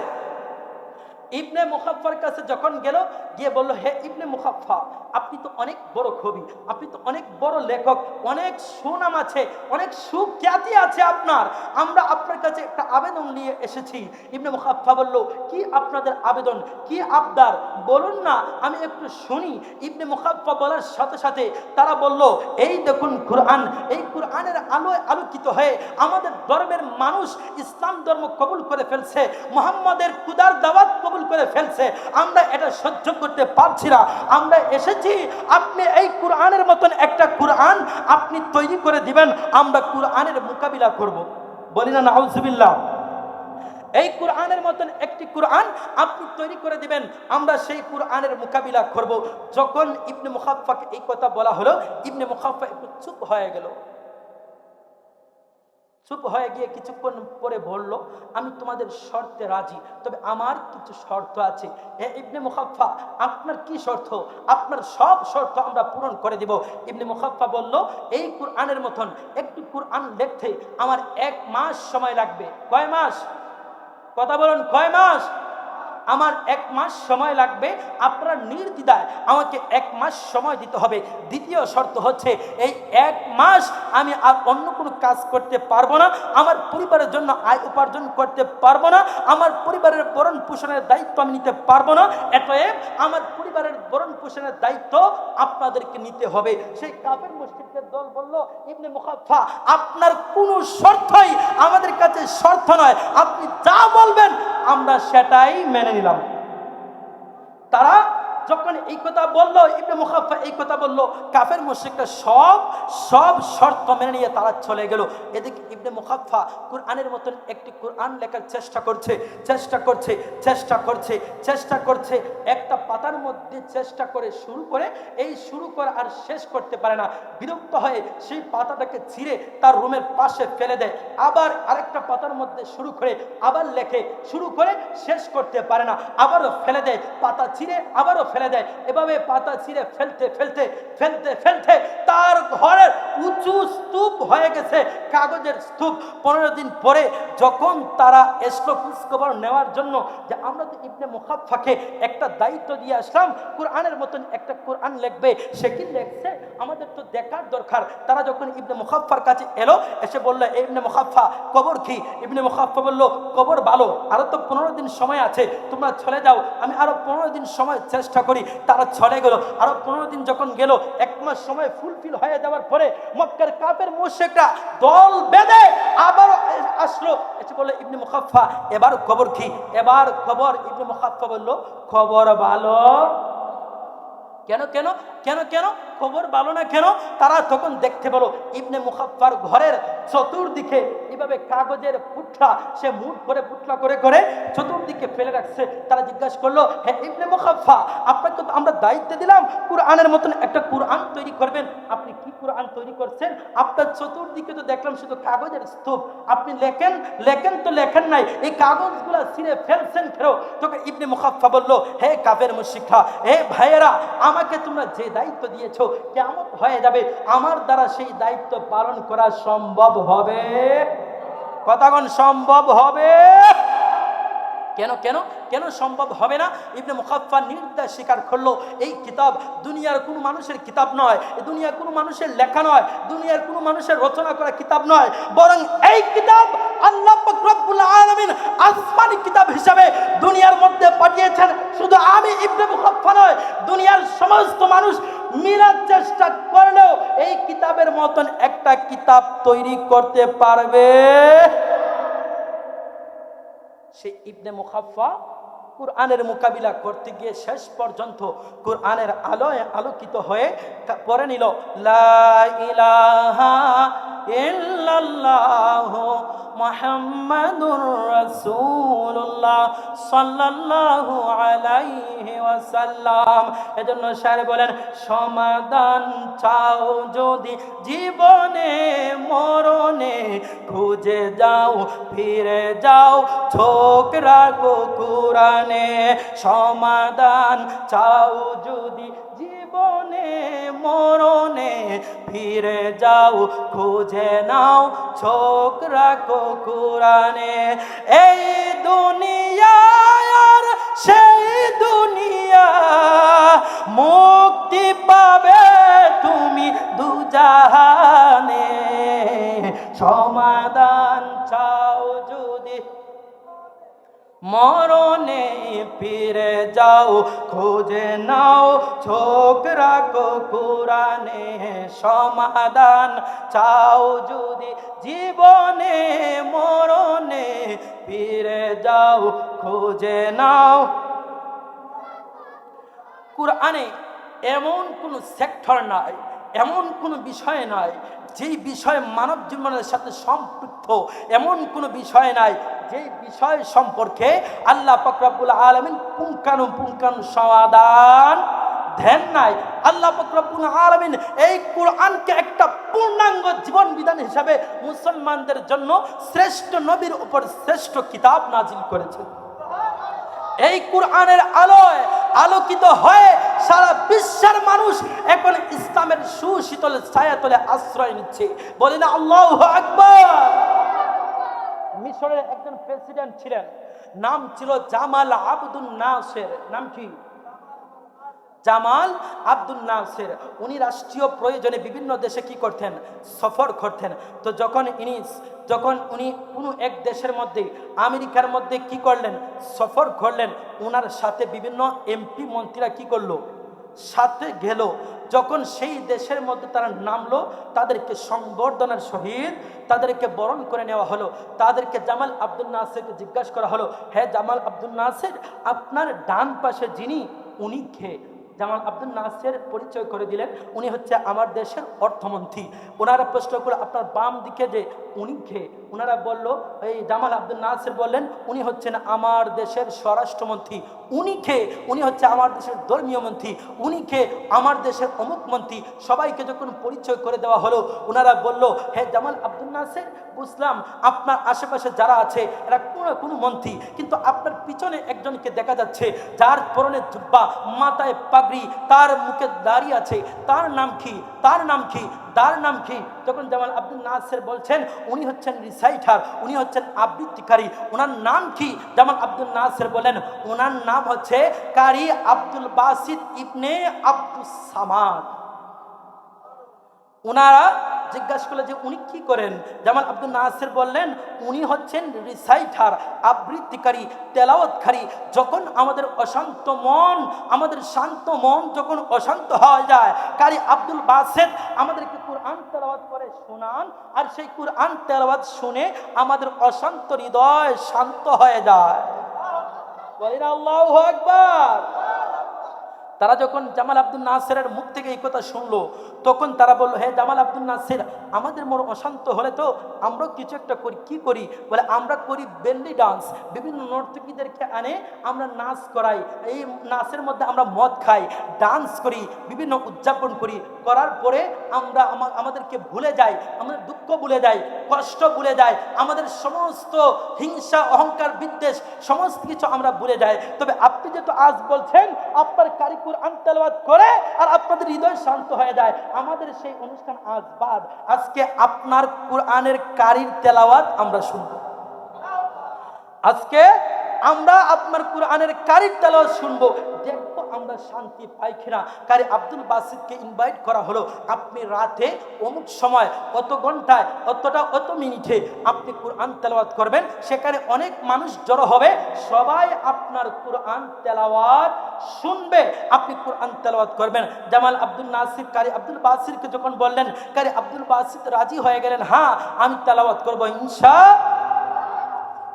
ইবনে মুখাফফার কাছে যখন গেল, গিয়ে বলল, হে ইবনে মুখাফফা, আপনি তো অনেক বড় কবি, আপনি তো অনেক বড় লেখক, অনেক সুনাম আছে, অনেক সুখ্যাতি আছে আপনার, আমরা আপনার কাছে একটা আবেদন নিয়ে এসেছি। ইবনে মুখাফফা বলল, কি আপনাদের আবেদন, কি আবদার, বলুন না, আমি একটু শুনি। ইবনে মুখাফফা বলার সাথে সাথে তারা বলল, এই দেখুন কুরআন, এই কুরআনের আলোয় আলোকিত হয়ে আমাদের ধর্মের মানুষ ইসলাম ধর্ম কবুল করে ফেলছে, মুহাম্মাদের খুদার দাওয়াত কবুল করে ফেলছে, আমরা এটা সহ্য করতে পারছি না, আমরা এসেছি আপনি এই কুরআনের মতন একটা কুরআন আপনি তৈরি করে দিবেন, আমরা কুরআনের মোকাবিলা করব। বলি না নাউজুবিল্লাহ। এই কুরআনের মতন একটি কুরআন আপনি তৈরি করে দিবেন, আমরা সেই কুরআনের মোকাবিলা করব। যখন ইবনে মুখাফফাকে এই কথা বলা হলো, ইবনে মুখাফফা একটু চুপ হয়ে গেল। চুপ হয়ে গিয়ে কিছুক্ষণ পরে বলল, আমি তোমাদের শর্তে রাজি, তবে আমার কিছু শর্ত আছে। হে ইবনে মুখাফফা, আপনার কি শর্ত? আপনার সব শর্ত আমরা পূরণ করে দিব। ইবনে মুখাফফা বলল, এই কুরআনের মতন একটি কুরআন লিখতে আমার 1 মাস সময় লাগবে। কয় মাস? কথা বলুন, কয় মাস? আমার 1 মাস সময় লাগবে, আপনারা নির্দ্বিধায় আমাকে 1 মাস সময় দিতে হবে। দ্বিতীয় শর্ত হচ্ছে, এই 1 মাস আমি আর অন্য কোনো কাজ করতে পারবো না, আমার পরিবারের জন্য আয় উপার্জন করতে পারবো না, আমার পরিবারের ভরণ পোষণের দায়িত্ব আমি নিতে পারবো না, অতএব আমার পরিবারের ভরণ পোষণের দায়িত্ব আপনাদেরকে নিতে হবে। সেই কাফের মুশরিকদের দল বলল, ইবনে মুখাফফা আপনার কোনো শর্তই আমাদের কাছে শর্ত নয়, আপনি যা বলবেন আমরা সেটাই মেনে নিলাম। তারা যখন এই কথা বলল, ইবনে মুখাফফা এই কথা বলল, কাফের মুশরিকরা সব শর্ত মেনে নিয়ে তারা চলে গেল। এদিকে ইবনে মুখাফফা কুরআনের মতন একটি কুরআন লেখার চেষ্টা করছে, একটা পাতার মধ্যে চেষ্টা করে শুরু করে আর শেষ করতে পারে না। বিরক্ত হয়ে সেই পাতাটাকে ছিঁড়ে তার রুমের পাশে ফেলে দেয়, আবার আরেকটা পাতার মধ্যে শুরু করে আবার লেখে, শুরু করে শেষ করতে পারে না, আবারও ফেলে দেয়, পাতা ছিঁড়ে আবারও ফেলে দেয়। এভাবে পাতা ছিঁড়ে ফেলতে তার ঘরের উঁচু স্তূপ হয়ে গেছে, কাগজের স্তূপ। 15 দিন পরে যখন তারা এসলো খোঁজখবর নেওয়ার জন্য যে আমরা তো ইবনে মুখাফফাকে একটা দায়িত্ব দিয়ে আসলাম, কুরআনের মতন একটা কুরআন লিখবে, সে কি লিখছে আমাদের তো দেখার দরকার। তারা যখন ইবনে মুখাফফার কাছে এলো, এসে বলল, ইবনে মুখাফফা কবর কি? ইবনে মুখাফফা বলল, কবর ভালো, আরো তো 15 দিন সময় আছে, তোমরা চলে যাও, আমি আরো 15 দিন সময় চেষ্টা করি। তারা চলে গেল। আরো 15 দিন যখন গেল, 1 মাস সময় ফুলফিল হয়ে যাওয়ার পরে মক্কার কাফের মুশরিকরা দল বেঁধে আবার আসলো, এসে বলল, ইবনে মুখাফফা এবার খবর কি? এবার খবর। ইবনে মুখাফফা বলল, খবর ভালো। কেন খবর ভালো না কেন? তারা তখন দেখতে পেল ইবনে মুখাফফার ঘরের চতুর্দিকে এভাবে কাগজের পুটলা, সে মুঠ করে পুটলা করে চতুর্দিকে ফেলে রাখছে। তারা জিজ্ঞাসা করলো, হে ইবনে মুখাফফা, আপনাকে তো আমরা দায়িত্ব দিলাম কুরআনের মতন একটা কুরআন তৈরি করবেন, আপনি কি কুরআন তৈরি করছেন? আপনার চতুর্দিকে তো দেখলাম শুধু কাগজের স্তূপ, আপনি লেখেন নাই, এই কাগজগুলা ছিঁড়ে ফেলছেন ফেরো। তোকে ইবনে মুখাফফা বলল, হে কাফের মুশরিকরা, হে ভাইয়েরা, আমাকে তোমরা যে দায়িত্ব দিয়েছো, কিয়ামত হয়ে যাবে, আমার দ্বারা সেই দায়িত্ব পালন করা সম্ভব হবে? কথাগণ সম্ভব হবে? কেন সম্ভব হবে না? ইবনে মুখাফফা নির্দ্বিধায় স্বীকার করলো, এই কিতাব দুনিয়ার কোনো মানুষের কিতাব নয়, দুনিয়ার কোনো মানুষের লেখা নয়, দুনিয়ার কোনো মানুষের রচনা করা কিতাব নয়, বরং এই কিতাব আল্লাহ পাক রব্বুল আলামিন আসমানি কিতাব হিসাবে দুনিয়ার মধ্যে পাঠিয়েছেন। শুধু আমি ইবনে মুখাফফা নয়, দুনিয়ার সমস্ত মানুষ মিলার চেষ্টা করলেও এই কিতাবের মতন একটা কিতাব তৈরি করতে পারবে? সেই ইবনে মুখাফফা কুরআনের মোকাবিলা করতে গিয়ে শেষ পর্যন্ত কুরআনের আলোয় আলোকিত হয়ে পড়ে নিল, লা ইলাহা ইল্লাল্লাহু মুহাম্মাদুর রাসূলুল্লাহ সাল্লাল্লাহু আলাইহি ওয়াসাল্লাম। এজন্য স্যার বলেন, সমাধান চাও যদি জীবনে মরণে, খুঁজে যাও ফিরে যাও চোখ রাখো কুরআনে। সমাধান চাও যদি জীবনে মরণে, ফিরে যাও খুঁজে নাও চোখ রাখো কুরআনে। এই দুনিয়া আর সেই দুনিয়া, মুক্তি পাবে তুমি দুজাহানে। সমাধান চাও যদি মরণে, ফিরে যাও খুঁজে নাও চোখ রাখো কুরআনে। সমাধান চাও যদি জীবনে মরণে, ফিরে যাও খুঁজে নাও। কুরআনে এমন কোনো সেক্টর নাই, এমন কোনো বিষয় নাই যেই বিষয় মানব জীবনের সাথে সম্পৃক্ত, এমন কোনো বিষয় নাই যেই বিষয় সম্পর্কে আল্লাহ পাক রব্বুল আলামিন পুঙ্খানুপুঙ্খানু সমাধান দেন নাই। আল্লাহ পাক রব্বুল আলামিন এই কুরআনকে একটা পূর্ণাঙ্গ জীবন বিধান হিসাবে মুসলমানদের জন্য শ্রেষ্ঠ নবীর উপর শ্রেষ্ঠ কিতাব নাজিল করেছেন। এই কুরআনের আলোয় আলোকিত হয়ে সারা বিশ্বের মানুষ এখন ইসলামের সুশীতল ছায়াতলে আশ্রয় নিচ্ছে। বলি না আল্লাহু আকবার। মিশরের একজন প্রেসিডেন্ট ছিলেন, নাম ছিল জামাল আবদুন নাসের। নাম কি? জামাল আব্দুল নাসের উনি রাষ্ট্রীয় প্রয়োজনে বিভিন্ন দেশে কি করতেন, সফর করতেন। তো যখন উনি কোনো এক দেশের মধ্যে, আমেরিকার মধ্যে কি করলেন, সফর করলেন, ওনার সাথে বিভিন্ন এমপি মন্ত্রীরা কি করলো, সাথে গেল। যখন সেই দেশের মধ্যে তারা নামলো, তাদেরকে সংবর্ধনার সহিত তাদেরকে বরণ করে নেওয়া হলো। তাদেরকে জামাল আব্দুল নাসেরকে জিজ্ঞাসা করা হলো, হ্যাঁ জামাল আব্দুল নাসের, আপনার ডান পাশে যিনি, উনি কে? জামাল আব্দুল নাসের পরিচয় করে দিলেন, উনি হচ্ছে আমার দেশের অর্থমন্ত্রী। ওনারা প্রশ্ন করে, আপনার বাম দিকে যে, উনি কে? ওনারা বলল, এই জামাল আব্দুল নাসের বললেন, উনি হচ্ছেন আমার দেশের স্বরাষ্ট্রমন্ত্রী। উনি কে? উনি হচ্ছে আমার দেশের ধর্মীয় মন্ত্রী। উনি কে? আমার দেশের অমুক মন্ত্রী। সবাইকে যখন পরিচয় করে দেওয়া হলো, ওনারা বলল, হ্যাঁ জামাল আব্দুল নাসের, বুঝলাম আপনার আশেপাশে যারা আছে এরা কোনো মন্ত্রী, কিন্তু আপনার পিছনে একজনকে দেখা যাচ্ছে যার পরনে জুব্বা, মাথায় পাগড়ি, তার মুখে দাঁড়িয়ে আছে, তার নাম কি? তার নাম কি? তার নাম কি? যখন জামাল আব্দুল নাসের বলছেন উনি হচ্ছেন রিসাইটার, উনি হচ্ছেন আবৃত্তিকারী, ওনার নাম কি? জামাল আব্দুল নাসের বলেন, ওনার নাম হচ্ছে কারি আব্দুল বাসিত ইবনে আব্দুস সামাদ। ওনারা জিজ্ঞাসা করলেন যে উনি কি করেন? জামাল আব্দুল নাসের বললেন, উনি হচ্ছেন রিসাইটার, আবৃত্তিকারী, তেলাওয়াতকারী। যখন আমাদের অশান্ত মন, আমাদের শান্ত মন যখন অশান্ত হয়ে যায়, কারি আব্দুল বাসিত আমাদেরকে কুরআন তেলাওয়াত করে শোনান, আর সেই কুরআন তেলাওয়াত শুনে আমাদের অশান্ত হৃদয় শান্ত হয়ে যায়। বলেন আল্লাহু আকবার। তারা যখন জামাল আব্দুল নাসেরের মুখ থেকে এই কথা শুনলো, তখন তারা বললো, হে জামাল আব্দুল নাসের, আমাদের মন অশান্ত হলে তো আমরা কিছু একটা করি। কি করি? বলে, আমরা করি বেল্লি ডান্স। বিভিন্ন নর্তকীদেরকে আনে, আমরা নাচ করাই। এই নাচের মধ্যে আমরা মদ খাই, ডান্স করি, বিভিন্ন উদযাপন করি। করার পরে আমরা আমাদেরকে ভুলে যাই, আমাদের দুঃখ ভুলে যাই, কষ্ট ভুলে যাই, আমাদের সমস্ত হিংসা, অহংকার, বিদ্বেষ সমস্ত কিছু আমরা ভুলে যাই। তবে আপনি যেহেতু আজ বলছেন আপনার কারি কুরআন তেলাওয়াত করে আর আপনাদের হৃদয় শান্ত হয়ে যায়, আমাদের সেই অনুষ্ঠান আজ বাদ। আজকে আপনার কুরআনের কারির তেলাওয়াত আমরা শুনব। আজকে আমরা আপনার কুরআনের কারির তেলাওয়াত শুনবো, দেখবো আমরা শান্তি পাই কিনা। কারি আব্দুল বাসিতকে ইনভাইট করা হলো, আপনি রাতে অমুক সময়, অত ঘন্টায়, অত মিনিটে আপনি কুরআন তেলাওয়াত করবেন। সেখানে অনেক মানুষ জড়ো হবে, সবাই আপনার কুরআন তেলাওয়াত শুনবে, আপনি কুরআন তেলাওয়াত করবেন। জামাল আব্দুল নাসির কারি আব্দুল বাসিরকে যখন বললেন, কারি আব্দুল বাসির রাজি হয়ে গেলেন, হ্যাঁ আমি তেলাওয়াত করবো ইনশাআল্লাহ।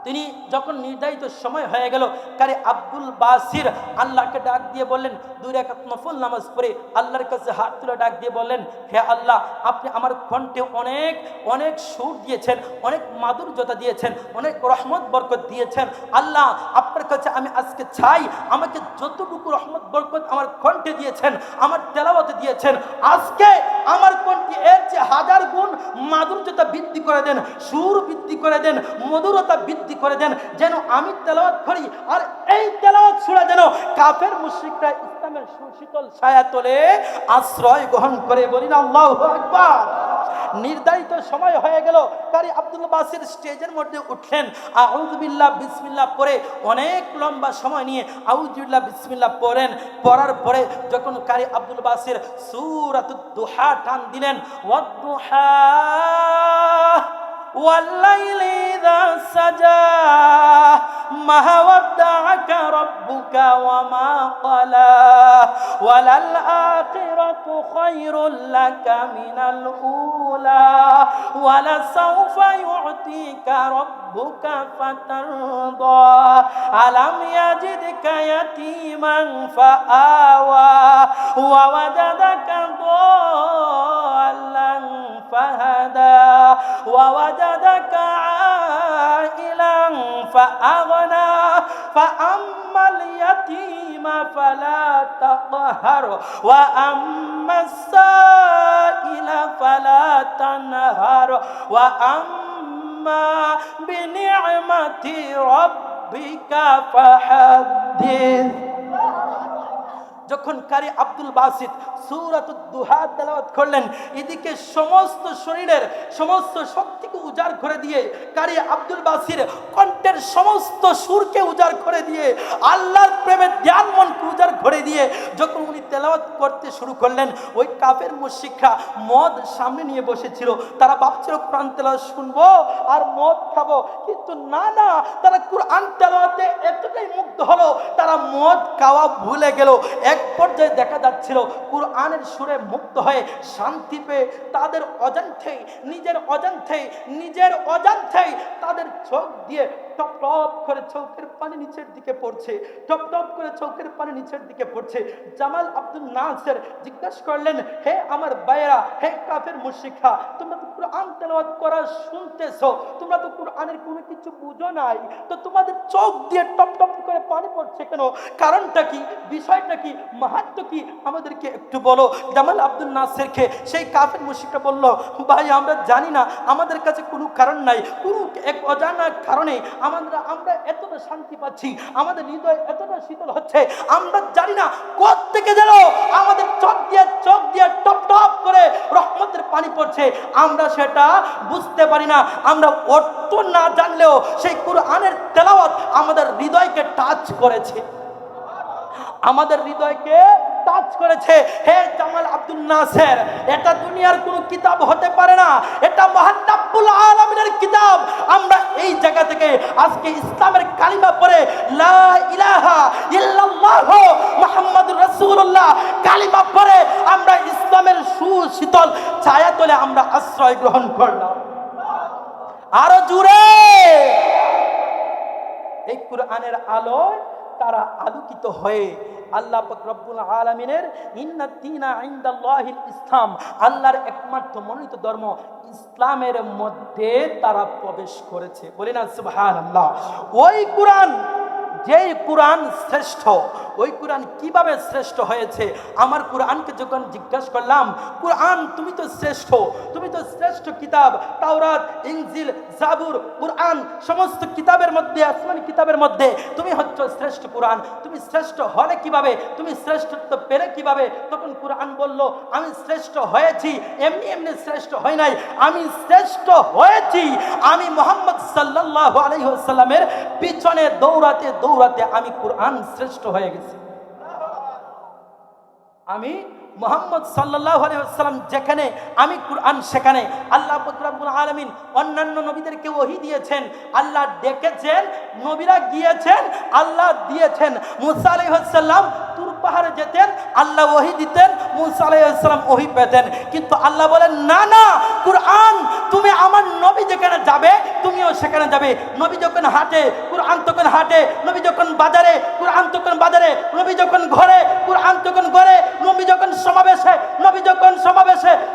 তিনি যখন নির্ধারিত সময় হয়ে গেল, কারি আব্দুল বাসির আল্লাহকে ডাক দিয়ে বললেন, 2 রাকাত নফল নামাজ পড়ে আল্লাহর কাছে হাত তুলে ডাক দিয়ে বললেন, হে আল্লাহ, আপনি আমার কণ্ঠে অনেক অনেক সুর দিয়েছেন, অনেক মাধুর্যতা দিয়েছেন, অনেক রহমত বরকত দিয়েছেন। আল্লাহ, আপনার কাছে আমি আজকে চাই, আমাকে যতটুকু রহমত বরকত আমার কণ্ঠে দিয়েছেন, আমার তেলাওয়াতে দিয়েছেন, আজকে আমার কণ্ঠে এর চেয়ে 1000 গুণ মাধুর্যতা বৃদ্ধি করে দেন, সুর বৃদ্ধি করে দেন, মধুরতা বৃদ্ধি করে দেন, যেন আমি তেলাওয়াত করি আর এই তেলাওয়াত শুনে যেন কাফের মুশরিকরা ইসলামের সুশীতল ছায়াতলে আশ্রয় গ্রহণ করে। বলিনা আল্লাহু আকবার। নির্ধারিত সময় হয়ে গেল, কারি আব্দুল বাসির স্টেজের মধ্যে উঠলেন, আউযু বিল্লাহ বিসমিল্লাহ পড়ে অনেক লম্বা সময় নিয়ে আউযু বিল্লাহ বিসমিল্লাহ পড়েন। পড়ার পরে যখন কারি আব্দুল বাসির সূরাতুদ দুহা টান দিলেন, ওয়াদ-দুহা والليل إذا سجى ما ودعك ربك وما قلى وللآخرة خير لك من الأولى ولسوف يعطيك ربك فترضى ألم يجدك يتيما فآوى ووجدك ضالا فهدى ووجدك عائلا فأغنى فأما اليتيم فلا تقهر وأما السائل فلا تنهر وأما بنعمة ربك فحدث। যখন কারি আব্দুল বাসিত সূরাতুদ দুহা তেলাওয়াত করলেন, এদিকে সমস্ত শরীরের সমস্ত শক্তিকে উজাড় করে দিয়ে, কারি আব্দুল বাসির কণ্ঠের সমস্ত সুরকে উজাড় করে দিয়ে, আল্লাহর প্রেমের জ্ঞান মনকে উজাড় করে ধরে দিয়ে যখন উনি তেলাওয়াত করতে শুরু করলেন, ওই কাফের মুশরিকরা মদ সামনে নিয়ে বসেছিল। তারা ভাবছিল কোরআন তেলাওয়াত শুনবো আর মদ খাবো, কিন্তু না না, তারা কোরআন তেলাওয়াতে এতটাই মুগ্ধ হলো, তারা মদ খাওয়া ভুলে গেল। এক পর্যায়ে দেখা যাচ্ছিল কোরআনের সুরে মুক্ত হয়ে শান্তি পেয়ে তাদের অজান্তেই নিজের অজান্তেই তাদের চোখ দিয়ে টপ টপ করে চোখের পানি নিচের দিকে পড়ছে, টপ টপ করে চোখের পানি নিচের দিকে পড়ছে। জামাল আব্দুল নাসের জিজ্ঞাসা করলেন, হে আমার ভাইয়েরা, হে কাফের মুশরিকরা, তোমরা তো কোরআন তেলাওয়াত করা শুনতেছো, তোমরা তো কোরআনের কোনো কিছু বুঝো নাই, তো তোমাদের চোখ দিয়ে টপ টপ করে পানি পড়ছে কেন? কারণটা কি, বিষয়টা কি, মাহাত্ম কি, আমাদেরকে একটু বলো। জামাল আব্দুল নাসেরকে সেই কাফের মুশরিকরা বলল, ভাই আমরা জানি না, আমাদের কাছে কোনো কারণ নাই, কোনো এক অজানা কারণে আমরা এতটা শান্তি পাচ্ছি, আমাদের হৃদয় এতটা শীতল হচ্ছে, আমরা জানি না কোত্থেকে যেন আমাদের চোখ দিয়ে টপ টপ করে রহমতের পানি পড়ছে, আমরা সেটা বুঝতে পারি না। আমরা অর্থ না জানলেও সেই কোরআনের তেলাওয়াত আমাদের হৃদয়কে টাচ করেছে, আমাদের হৃদয়কে টাচ করেছে। হে জামাল আব্দুল নাসের, এটা দুনিয়ার কোনো কিতাব হতে পারে না, এটা মহান রব্বুল আলামিনের কিতাব। আমরা এই জায়গা থেকে আজকে ইসলামের কালিমা পড়ে লা ইলাহা ইল্লাল্লাহ মুহাম্মাদুর রাসূলুল্লাহ কালিমা পড়ে আমরা ইসলামের সুশীতল ছায়াতলে আমরা আশ্রয় গ্রহণ করলাম। আরো জুড়ে এই কোরআনের আলোয় তারা আলোকিত হয়ে আল্লাহ পাক রব্বুল আলামিনের ইন্নাদ দীনা ইনদাল্লাহিল ইসলাম, আল্লাহর একমাত্র মনোনীত ধর্ম ইসলামের মধ্যে তারা প্রবেশ করেছে। বলি না সুবহানাল্লাহ। ওই কোরআন, যেই কোরআন শ্রেষ্ঠ, ওই কোরআন কিভাবে শ্রেষ্ঠ হয়েছে? আমার কোরআনকে যখন জিজ্ঞাসা করলাম, কোরআন তুমি তো শ্রেষ্ঠ, তুমি তো শ্রেষ্ঠ কিতাব, তাওরাত, ইনজিল, জাবুর, কোরআন সমস্ত কিতাবের মধ্যে, আসমানি কিতাবের মধ্যে তুমি হচ্ছে শ্রেষ্ঠ কোরআন, তুমি শ্রেষ্ঠ হলে কিভাবে, তুমি শ্রেষ্ঠত্ব পেলে কিভাবে? তখন কোরআন বলল, আমি শ্রেষ্ঠ হয়েছি এমনি এমনি শ্রেষ্ঠ হয় নাই, আমি শ্রেষ্ঠ হয়েছি আমি মুহাম্মদ সাল্লাল্লাহু আলাইহি ওয়াসাল্লামের পিছনে দৌড়াতে দৌড়াতে আমি কোরআন শ্রেষ্ঠ হয়ে গেছি। আমি মুহাম্মদ সাল্লাল্লাহু আলাইহি ওয়াসাল্লাম যেখানে, আমি কোরআন সেখানে। আল্লাহ পাক রব্বুল আলামিন অন্যান্য নবীদেরকে ওহী দিয়েছেন, আল্লাহ ডেকেছেন, নবীরা গিয়েছেন, আল্লাহ দিয়েছেন। মুসা আলাইহিস সালাম তুর পাহাড়ে যেতেন, আল্লাহ ওহী দিতেন, মুসা আলাইহিস সালাম ওহী পেতেন। কিন্তু আল্লাহ বলেন, না না, কোরআন তুমি আমার নবী যেখানে যাবে তুমিও সেখানে যাবে। নবী যখন হাঁটে কোরআন তখন হাঁটে, নবী যখন বাজারে কোরআন তখন বাজারে, নবী যখন ঘরে কোরআন তখন ঘরে, নবী যখন সমাবেশে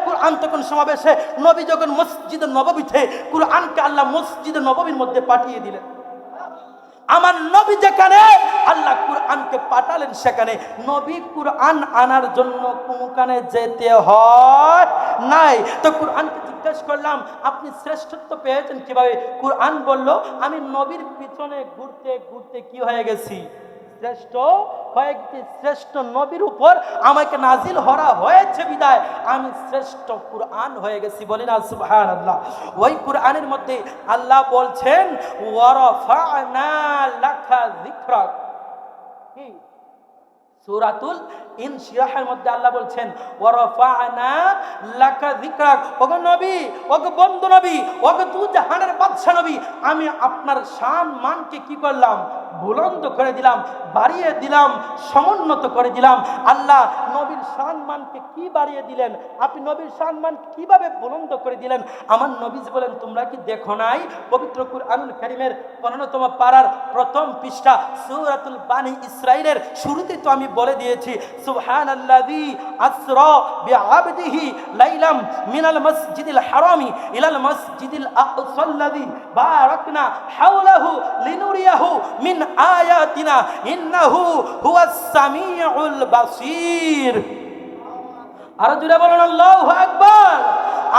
কোরআন তখন সমাবেশে, নবী যখন মসজিদে নববীতে কোরআনকে আল্লাহ মসজিদে নববীর মধ্যে পাঠিয়ে দিলেন। আমার নবী যেখানে আল্লাহ কোরআনকে পাঠালেন সেখানে। নবী কোরআন আনার জন্য কোনখানে যেতে হয় নাই। তো কোরআনকে জিজ্ঞেস করলাম, আপনি শ্রেষ্ঠত্ব পেয়েছেন কিভাবে? কোরআন বলল, আমি নবীর পিছনে ঘুরতে ঘুরতে কি হয়ে গেছি? শ্রেষ্ঠ হয়ে গেছি। শ্রেষ্ঠ নবীর উপর আমাকে নাজিল করা হয়েছে বিদায় আমি শ্রেষ্ঠ কোরআন হয়ে গেছি। বলি না সুবহানাল্লাহ। ওই কোরআনের মধ্যে আল্লাহ বলছেন, ওয়ারাফা'না লাকা যিকরাক। কি? সূরাতুল ইনশিরাহের মধ্যে আল্লাহ বলছেন, ওয়ারাফা'না লাকা যিকরাক। ওগো নবী, ওগো বন্ধু নবী, ওগো দু জাহানের বাদশা নবী, আমি আপনার শান মানকে কি করলাম? বুলন্দ করে দিলাম, বাড়িয়ে দিলাম, সমুন্নত করে দিলাম। আল্লাহ নবীর সম্মানকে কি বাড়িয়ে দিলেন? আপনি নবীর সম্মান কিভাবে বুলন্দ করে দিলেন? আমার নবী বলেন, তোমরা কি দেখো নাই? পবিত্র কুরআনুল কারীমের 15তম পারার প্রথম পৃষ্ঠা সূরাতুল বানি ইসরাঈলের শুরুতে তো আমি বলে দিয়েছি, সুবহানাল্লাযী আসরা বিআবদিহি লাইলাম মিনাল মসজিদিল হারামি ইলাল মসজিদিল আকসাল্লাযী বারাকনা হাওলাহু লিনুরিয়াহু মিন আয়াতিনা ইন্নাহু হুয়াস সামিউল বাসীর। আর জুড়ে বলুন আল্লাহু আকবার।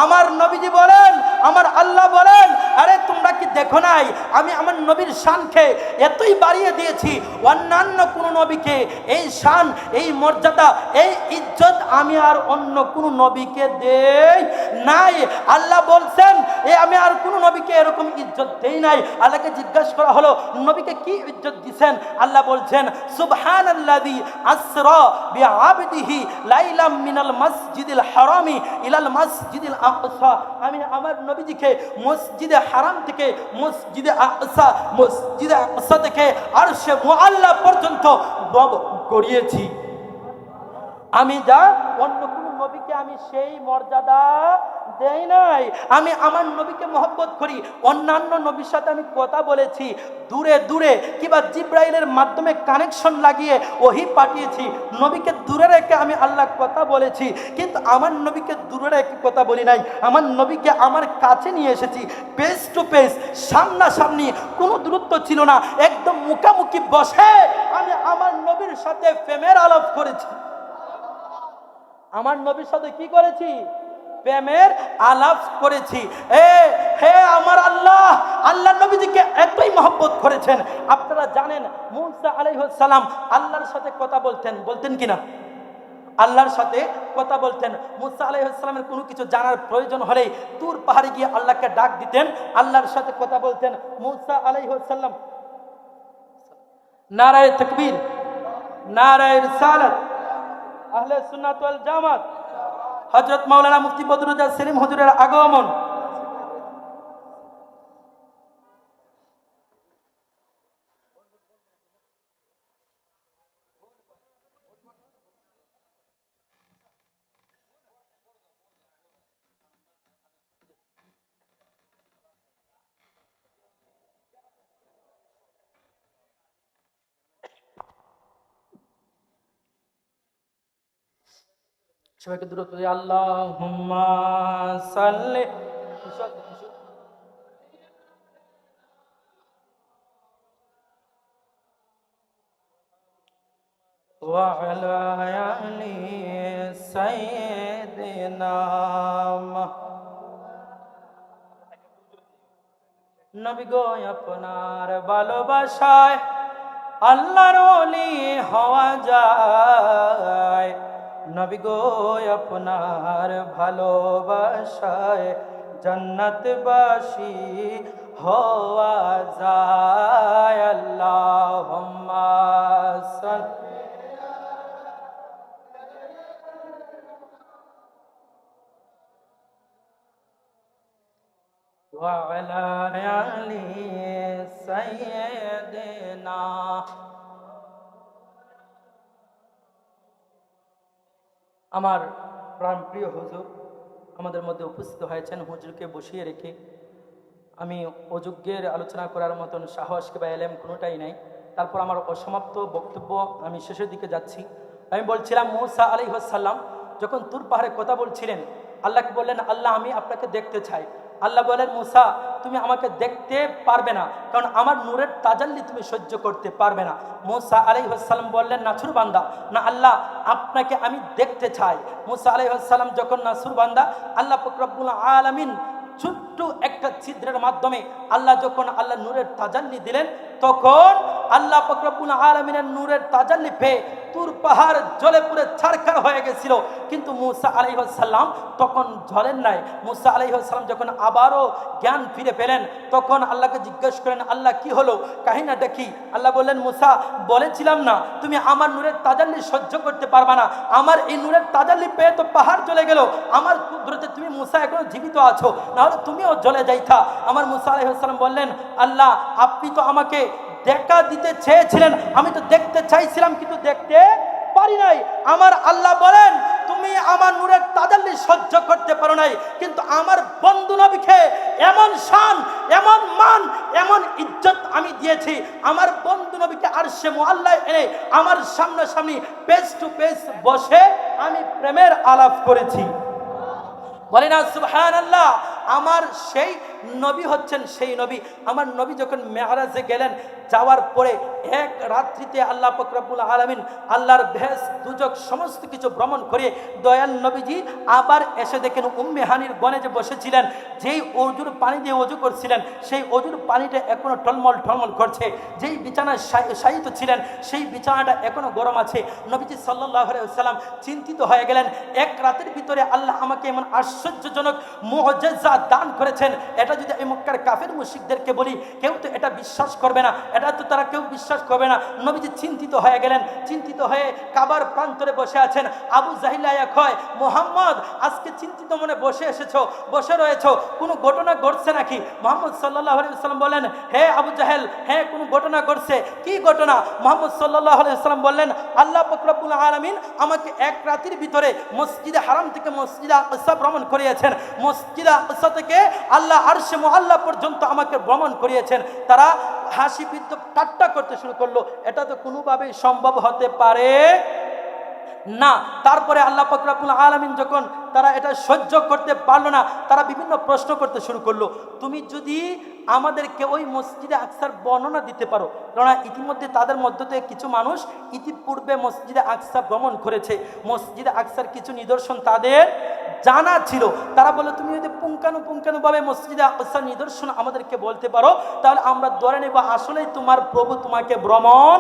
আমার নবীজি বলেন, আমার আল্লাহ বলেন, আরে তোমরা কি দেখো নাই আমি আমার নবীর শানকে এতই বাড়িয়ে দিয়েছি, অন্যান্য কোন নবীকে এই শান, এই মর্যাদা, এই ইজ্জত আমি আর অন্য কোন নবীকে দেই নাই। আল্লাহ বলছেন আমি আর কোন নবীকে এরকম ইজ্জত দেই নাই। আল্লাহকে জিজ্ঞাসা করা হলো নবীকে কি ইজ্জত দিবেন? আল্লাহ বলছেন সুবহানাল্লাযী আসরা বিআবদিহি লাইলাম মিনাল মাসজিদিল হারামি ইলাল মাসজিদিল আকসা। আমি আমার নবীজিকে মসজিদে হারাম থেকে মসজিদে আকসা, মসজিদে আকসা থেকে আরশে মুআল্লা পর্যন্ত করিয়েছি। আমি যা অন্য কোন নবীকে আমি সেই মর্যাদা দেই নাই। আমি আমার নবীকে মহব্বত করি। অন্যান্য নবীর সাথে আমি কথা বলেছি দূরে দূরে, কিংবা জিব্রাইলের মাধ্যমে কানেকশন লাগিয়ে ওহী পাঠিয়েছি। নবীকে দূরে রেখে আমি আল্লাহ কথা বলেছি, কিন্তু আমার নবীকে দূরে রেখে কথা বলি নাই। আমার নবীকে আমার কাছে নিয়ে এসেছি, ফেস টু ফেস, সামনাসামনি, কোনো দূরত্ব ছিল না, একদম মুখামুখি বসে আমি আমার নবীর সাথে প্রেমের আলাপ করেছি। আমার নবীর সাথে কি করেছি? প্রেমের আলাপ করেছি। হে আমার আল্লাহ, আল্লাহ নবীজিকে এতই মহব্বত করেছেন। আপনারা জানেন মূসা আলাইহিস সালাম আল্লাহর সাথে কথা বলতেন কিনা? আল্লাহর সাথে কথা বলতেন। মূসা আলাইহিস সালামের কোনো কিছু জানার প্রয়োজন হলে তুর পাহাড়ে গিয়ে আল্লাহকে ডাক দিতেন, আল্লাহর সাথে কথা বলতেন। মূসা আলাইহিস সালাম নারায়ে তাকবীর, নারায়ে রিসালাত, আহলে সুন্নাত ওয়াল জামাত, হযরত মাওলানা মুফতি বদরুদ্দোজা সেলিম হুজুরের আগমন। সবাইকে দূরত্ব দিয়ে আল্লাহুম্মা সাল্লি ওয়া আলা আলি সাইয়্যিদিনা। নবী গো আপনার ভালোবাসায় আল্লাহর ওলি হওয়া যায়। নবী গো আপনার ভালোবাসায় জান্নাতবাসী হওয়া যায়। আল্লাহুম্মা সাল্লি ওয়া আলা আলি সাইয়্যিদিনা। আমার প্রাণপ্রিয় হুজুর আমাদের মধ্যে উপস্থিত হয়েছেন। হুজুরকে বসিয়ে রেখে আমি অযোগ্যের আলোচনা করার মতন সাহস কিংবা এলেম কোনোটাই নাই। তারপর আমার অসমাপ্ত বক্তব্য আমি শেষের দিকে যাচ্ছি। আমি বলছিলাম মূসা আলাইহিস সালাম যখন তুর পাহাড়ে কথা বলছিলেন, আল্লাহকে বললেন আল্লাহ আমি আপনাকে দেখতে চাই। আল্লাহ বলেন মূসা তুমি আমাকে দেখতে পারবে না, কারণ আমার নূরের তাজাল্লি তুমি সহ্য করতে পারবে না। মূসা আলাইহিস সালাম বললেন নাছুর বান্দা, না আল্লাহ আপনাকে আমি দেখতে চাই। মূসা আলাইহিস সালাম যখন নাছুর বান্দা, আল্লাহ পাক রব্বুল আলামিন ছোট্ট একটা ছিদ্রের মাধ্যমে আল্লাহ যখন আল্লাহ নূরের তাজাল্লি দিলেন, তখন আল্লাহ পাক রব্বুল আলামিনের নূরের তাজাল্লি পেয়ে তুর পাহাড় জ্বলে পুড়ে ছারখার হয়ে গেছিল, কিন্তু মূসা আলাইহিস সালাম তখন জ্বলেন নাই। মূসা আলাইহিস সালাম যখন আবারও জ্ঞান ফিরে পেলেন, তখন আল্লাহকে জিজ্ঞেস করেন আল্লাহ কি হলো, কাহিনীটা কি? আল্লাহ বললেন মূসা বলেছিলাম না তুমি আমার নূরের তাজাল্লি সহ্য করতে পারবা না, আমার এই নূরের তাজাল্লি পেয়ে তো পাহাড় চলে গেল, আমার কুদরতে তুমি মূসা এখনো জীবিত আছো, নাহলে তুমিও জ্বলে যাইতা। আমার মূসা আলাইহিস সালাম বললেন আল্লাহ আপনি তো আমাকে দেখা দিতে চেয়েছিলেন, আমি তো দেখতে চাইছিলাম কিন্তু দেখতে পারি নাই। আমার আল্লাহ বলেন তুমি আমার নূরের তাজাল্লি সহ্য করতে পারো নাই, কিন্তু আমার বন্ধু নবীকে এমন শান, এমন মান, এমন ইজ্জত আমি দিয়েছি। আমার বন্ধু নবীকে আরশে মুআল্লায় এনে আমার সামনাসামনি ফেস টু ফেস বসে আমি প্রেমের আলাপ করেছি। বলে না সুবহানাল্লাহ। আমার সেই নবী হচ্ছেন সেই নবী। আমার নবী যখন মেরাজে গেলেন, যাওয়ার পরে এক রাত্রিতে আল্লাহ পাক রব্বুল আলামিন আল্লাহর বেহেশত দুজক সমস্ত কিছু ভ্রমণ করে দয়াল নবীজি আবার এসে দেখেন উম্মে হানির বনে যে বসেছিলেন, যেই অজুর পানি দিয়ে অজু করছিলেন, সেই অজুর পানিটা এখনো টলমল টলমল করছে। যেই বিছানায় শায়িত ছিলেন, সেই বিছানাটা এখনো গরম আছে। নবীজি সাল্লাল্লাহু আলাইহি ওয়াসাল্লাম চিন্তিত হয়ে গেলেন, এক রাতের ভিতরে আল্লাহ আমাকে এমন আশ্চর্যজনক মুআজিজা দান করেছেন, এটা যদি আমি মক্কার কাফের মুশরিকদেরকে বলি, কেউ তো এটা বিশ্বাস করবে না, এটা তো তারা কেউ বিশ্বাস করবে না। নবীজি চিন্তিত হয়ে গেলেন, চিন্তিত হয়ে কাবার প্রান্তরে বসে আছেন। আবু জাহিল আয়া কয়, মুহাম্মদ আজকে চিন্তিত মনে বসে এসেছো, বসে রয়েছো, কোনো ঘটনা ঘটছে নাকি? মুহাম্মদ সাল্লাল্লাহু আলাইহি ওয়াসাল্লাম বলেন, হে আবু জাহেল, হ্যাঁ কোনো ঘটনা ঘটছে। কি ঘটনা? মুহাম্মদ সাল্লাল্লাহু আলাইহি ওয়াসাল্লাম বললেন, আল্লাহ পাক রব্বুল আলামিন আমাকে এক রাতের ভিতরে মসজিদে হারাম থেকে মসজিদে আকসা ভ্রমণ করিয়েছেন। মসজিদে আকসা থেকে আল্লাহ আরশে মুআল্লা পর্যন্ত আমাকে ভ্রমণ করিয়েছেন। তারা হাসি বিদ্রুপ ঠাট্টা করতে শুরু করলো, এটা তো কোনোভাবেই সম্ভব হতে পারে না। তারপরে আল্লাহ পাক রব্বুল আলামিন যখন তারা এটা সহ্য করতে পারলো না, তারা বিভিন্ন প্রশ্ন করতে শুরু করলো, তুমি যদি আমাদেরকে ওই মসজিদে আকসার বর্ণনা দিতে পারো, কেননা ইতিমধ্যে তাদের মধ্য থেকে কিছু মানুষ ইতিপূর্বে মসজিদে আকসা ভ্রমণ করেছে, মসজিদে আকসার কিছু নিদর্শন তাদের জানা ছিল। তারা বলে, তুমি যদি পুঙ্খানুপুঙ্খানুভাবে মসজিদে আকসার নিদর্শন আমাদেরকে বলতে পারো, তাহলে আমরা ধরে নেব আসলেই তোমার প্রভু তোমাকে ভ্রমণ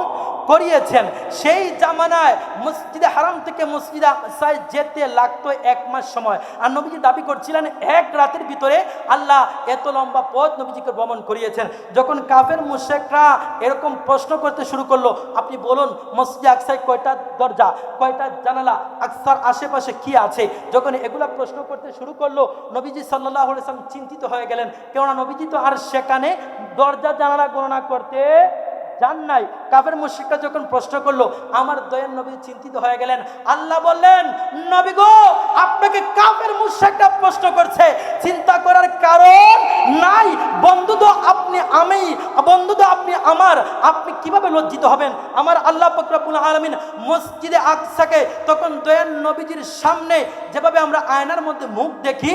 করিয়েছেন। সেই জামানায় মসজিদে হারাম থেকে মসজিদে আকসায় যেতে লাগতো 1 মাস সময়, আর নবীজি দাবি করছিলেন এক রাতের ভিতরে আল্লাহ এত লম্বা পথ নবীজিকে ভ্রমণ করিয়েছেন। যখন কাফের মুশরিকরা এরকম প্রশ্ন করতে শুরু করলো, আপনি বলুন মসজিদে আকসায় কয়টা দরজা, কয়টা জানালা, আকসার আশেপাশে কি আছে, যখন এগুলা প্রশ্ন করতে শুরু করলো, নবীজি সাল্লাল্লাহু আলাইহি ওয়াসাল্লাম চিন্তিত হয়ে গেলেন, কেননা নবীজি তো আর সেখানে দরজা জানালা গণনা করতে জান নাই। কাফের মুশরিকরা যখন প্রশ্ন করলো, আমার দয়াল নবী চিন্তিত হয়ে গেলেন। আল্লাহ বললেন, নবী গো, আপনাকে কাফের মুশরিকরা প্রশ্ন করছে, চিন্তা করার কারণ নাই। বন্ধু তো আপনি আমি, বন্ধু তো আপনি আমার, আপনি কিভাবে লজ্জিত হবেন? আমার আল্লাহ পাক রব্বুল আলামিন মসজিদে আকসাকে তখন দয়াল নবীজির সামনে যেভাবে আমরা আয়নার মধ্যে মুখ দেখি,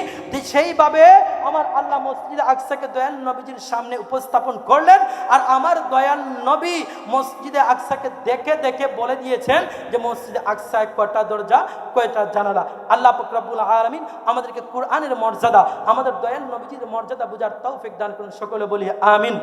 সেইভাবে আমার আল্লাহ মসজিদে আকসাকে দয়াল নবীজির সামনে উপস্থাপন করলেন। আর আমার দয়াল নবী মসজিদে আকসাকে দেখে দেখে বলে দিয়েছেন যে মসজিদে আকসায় কয়টা দরজা, কয়টা জানালা। আল্লাহ পাক রব্বুল আলামিন আমাদেরকে কোরআনের মর্যাদা, আমাদের দয়াল নবীজির মর্যাদা বুঝার তৌফিক দান করুন। সকলে বলি আমিন।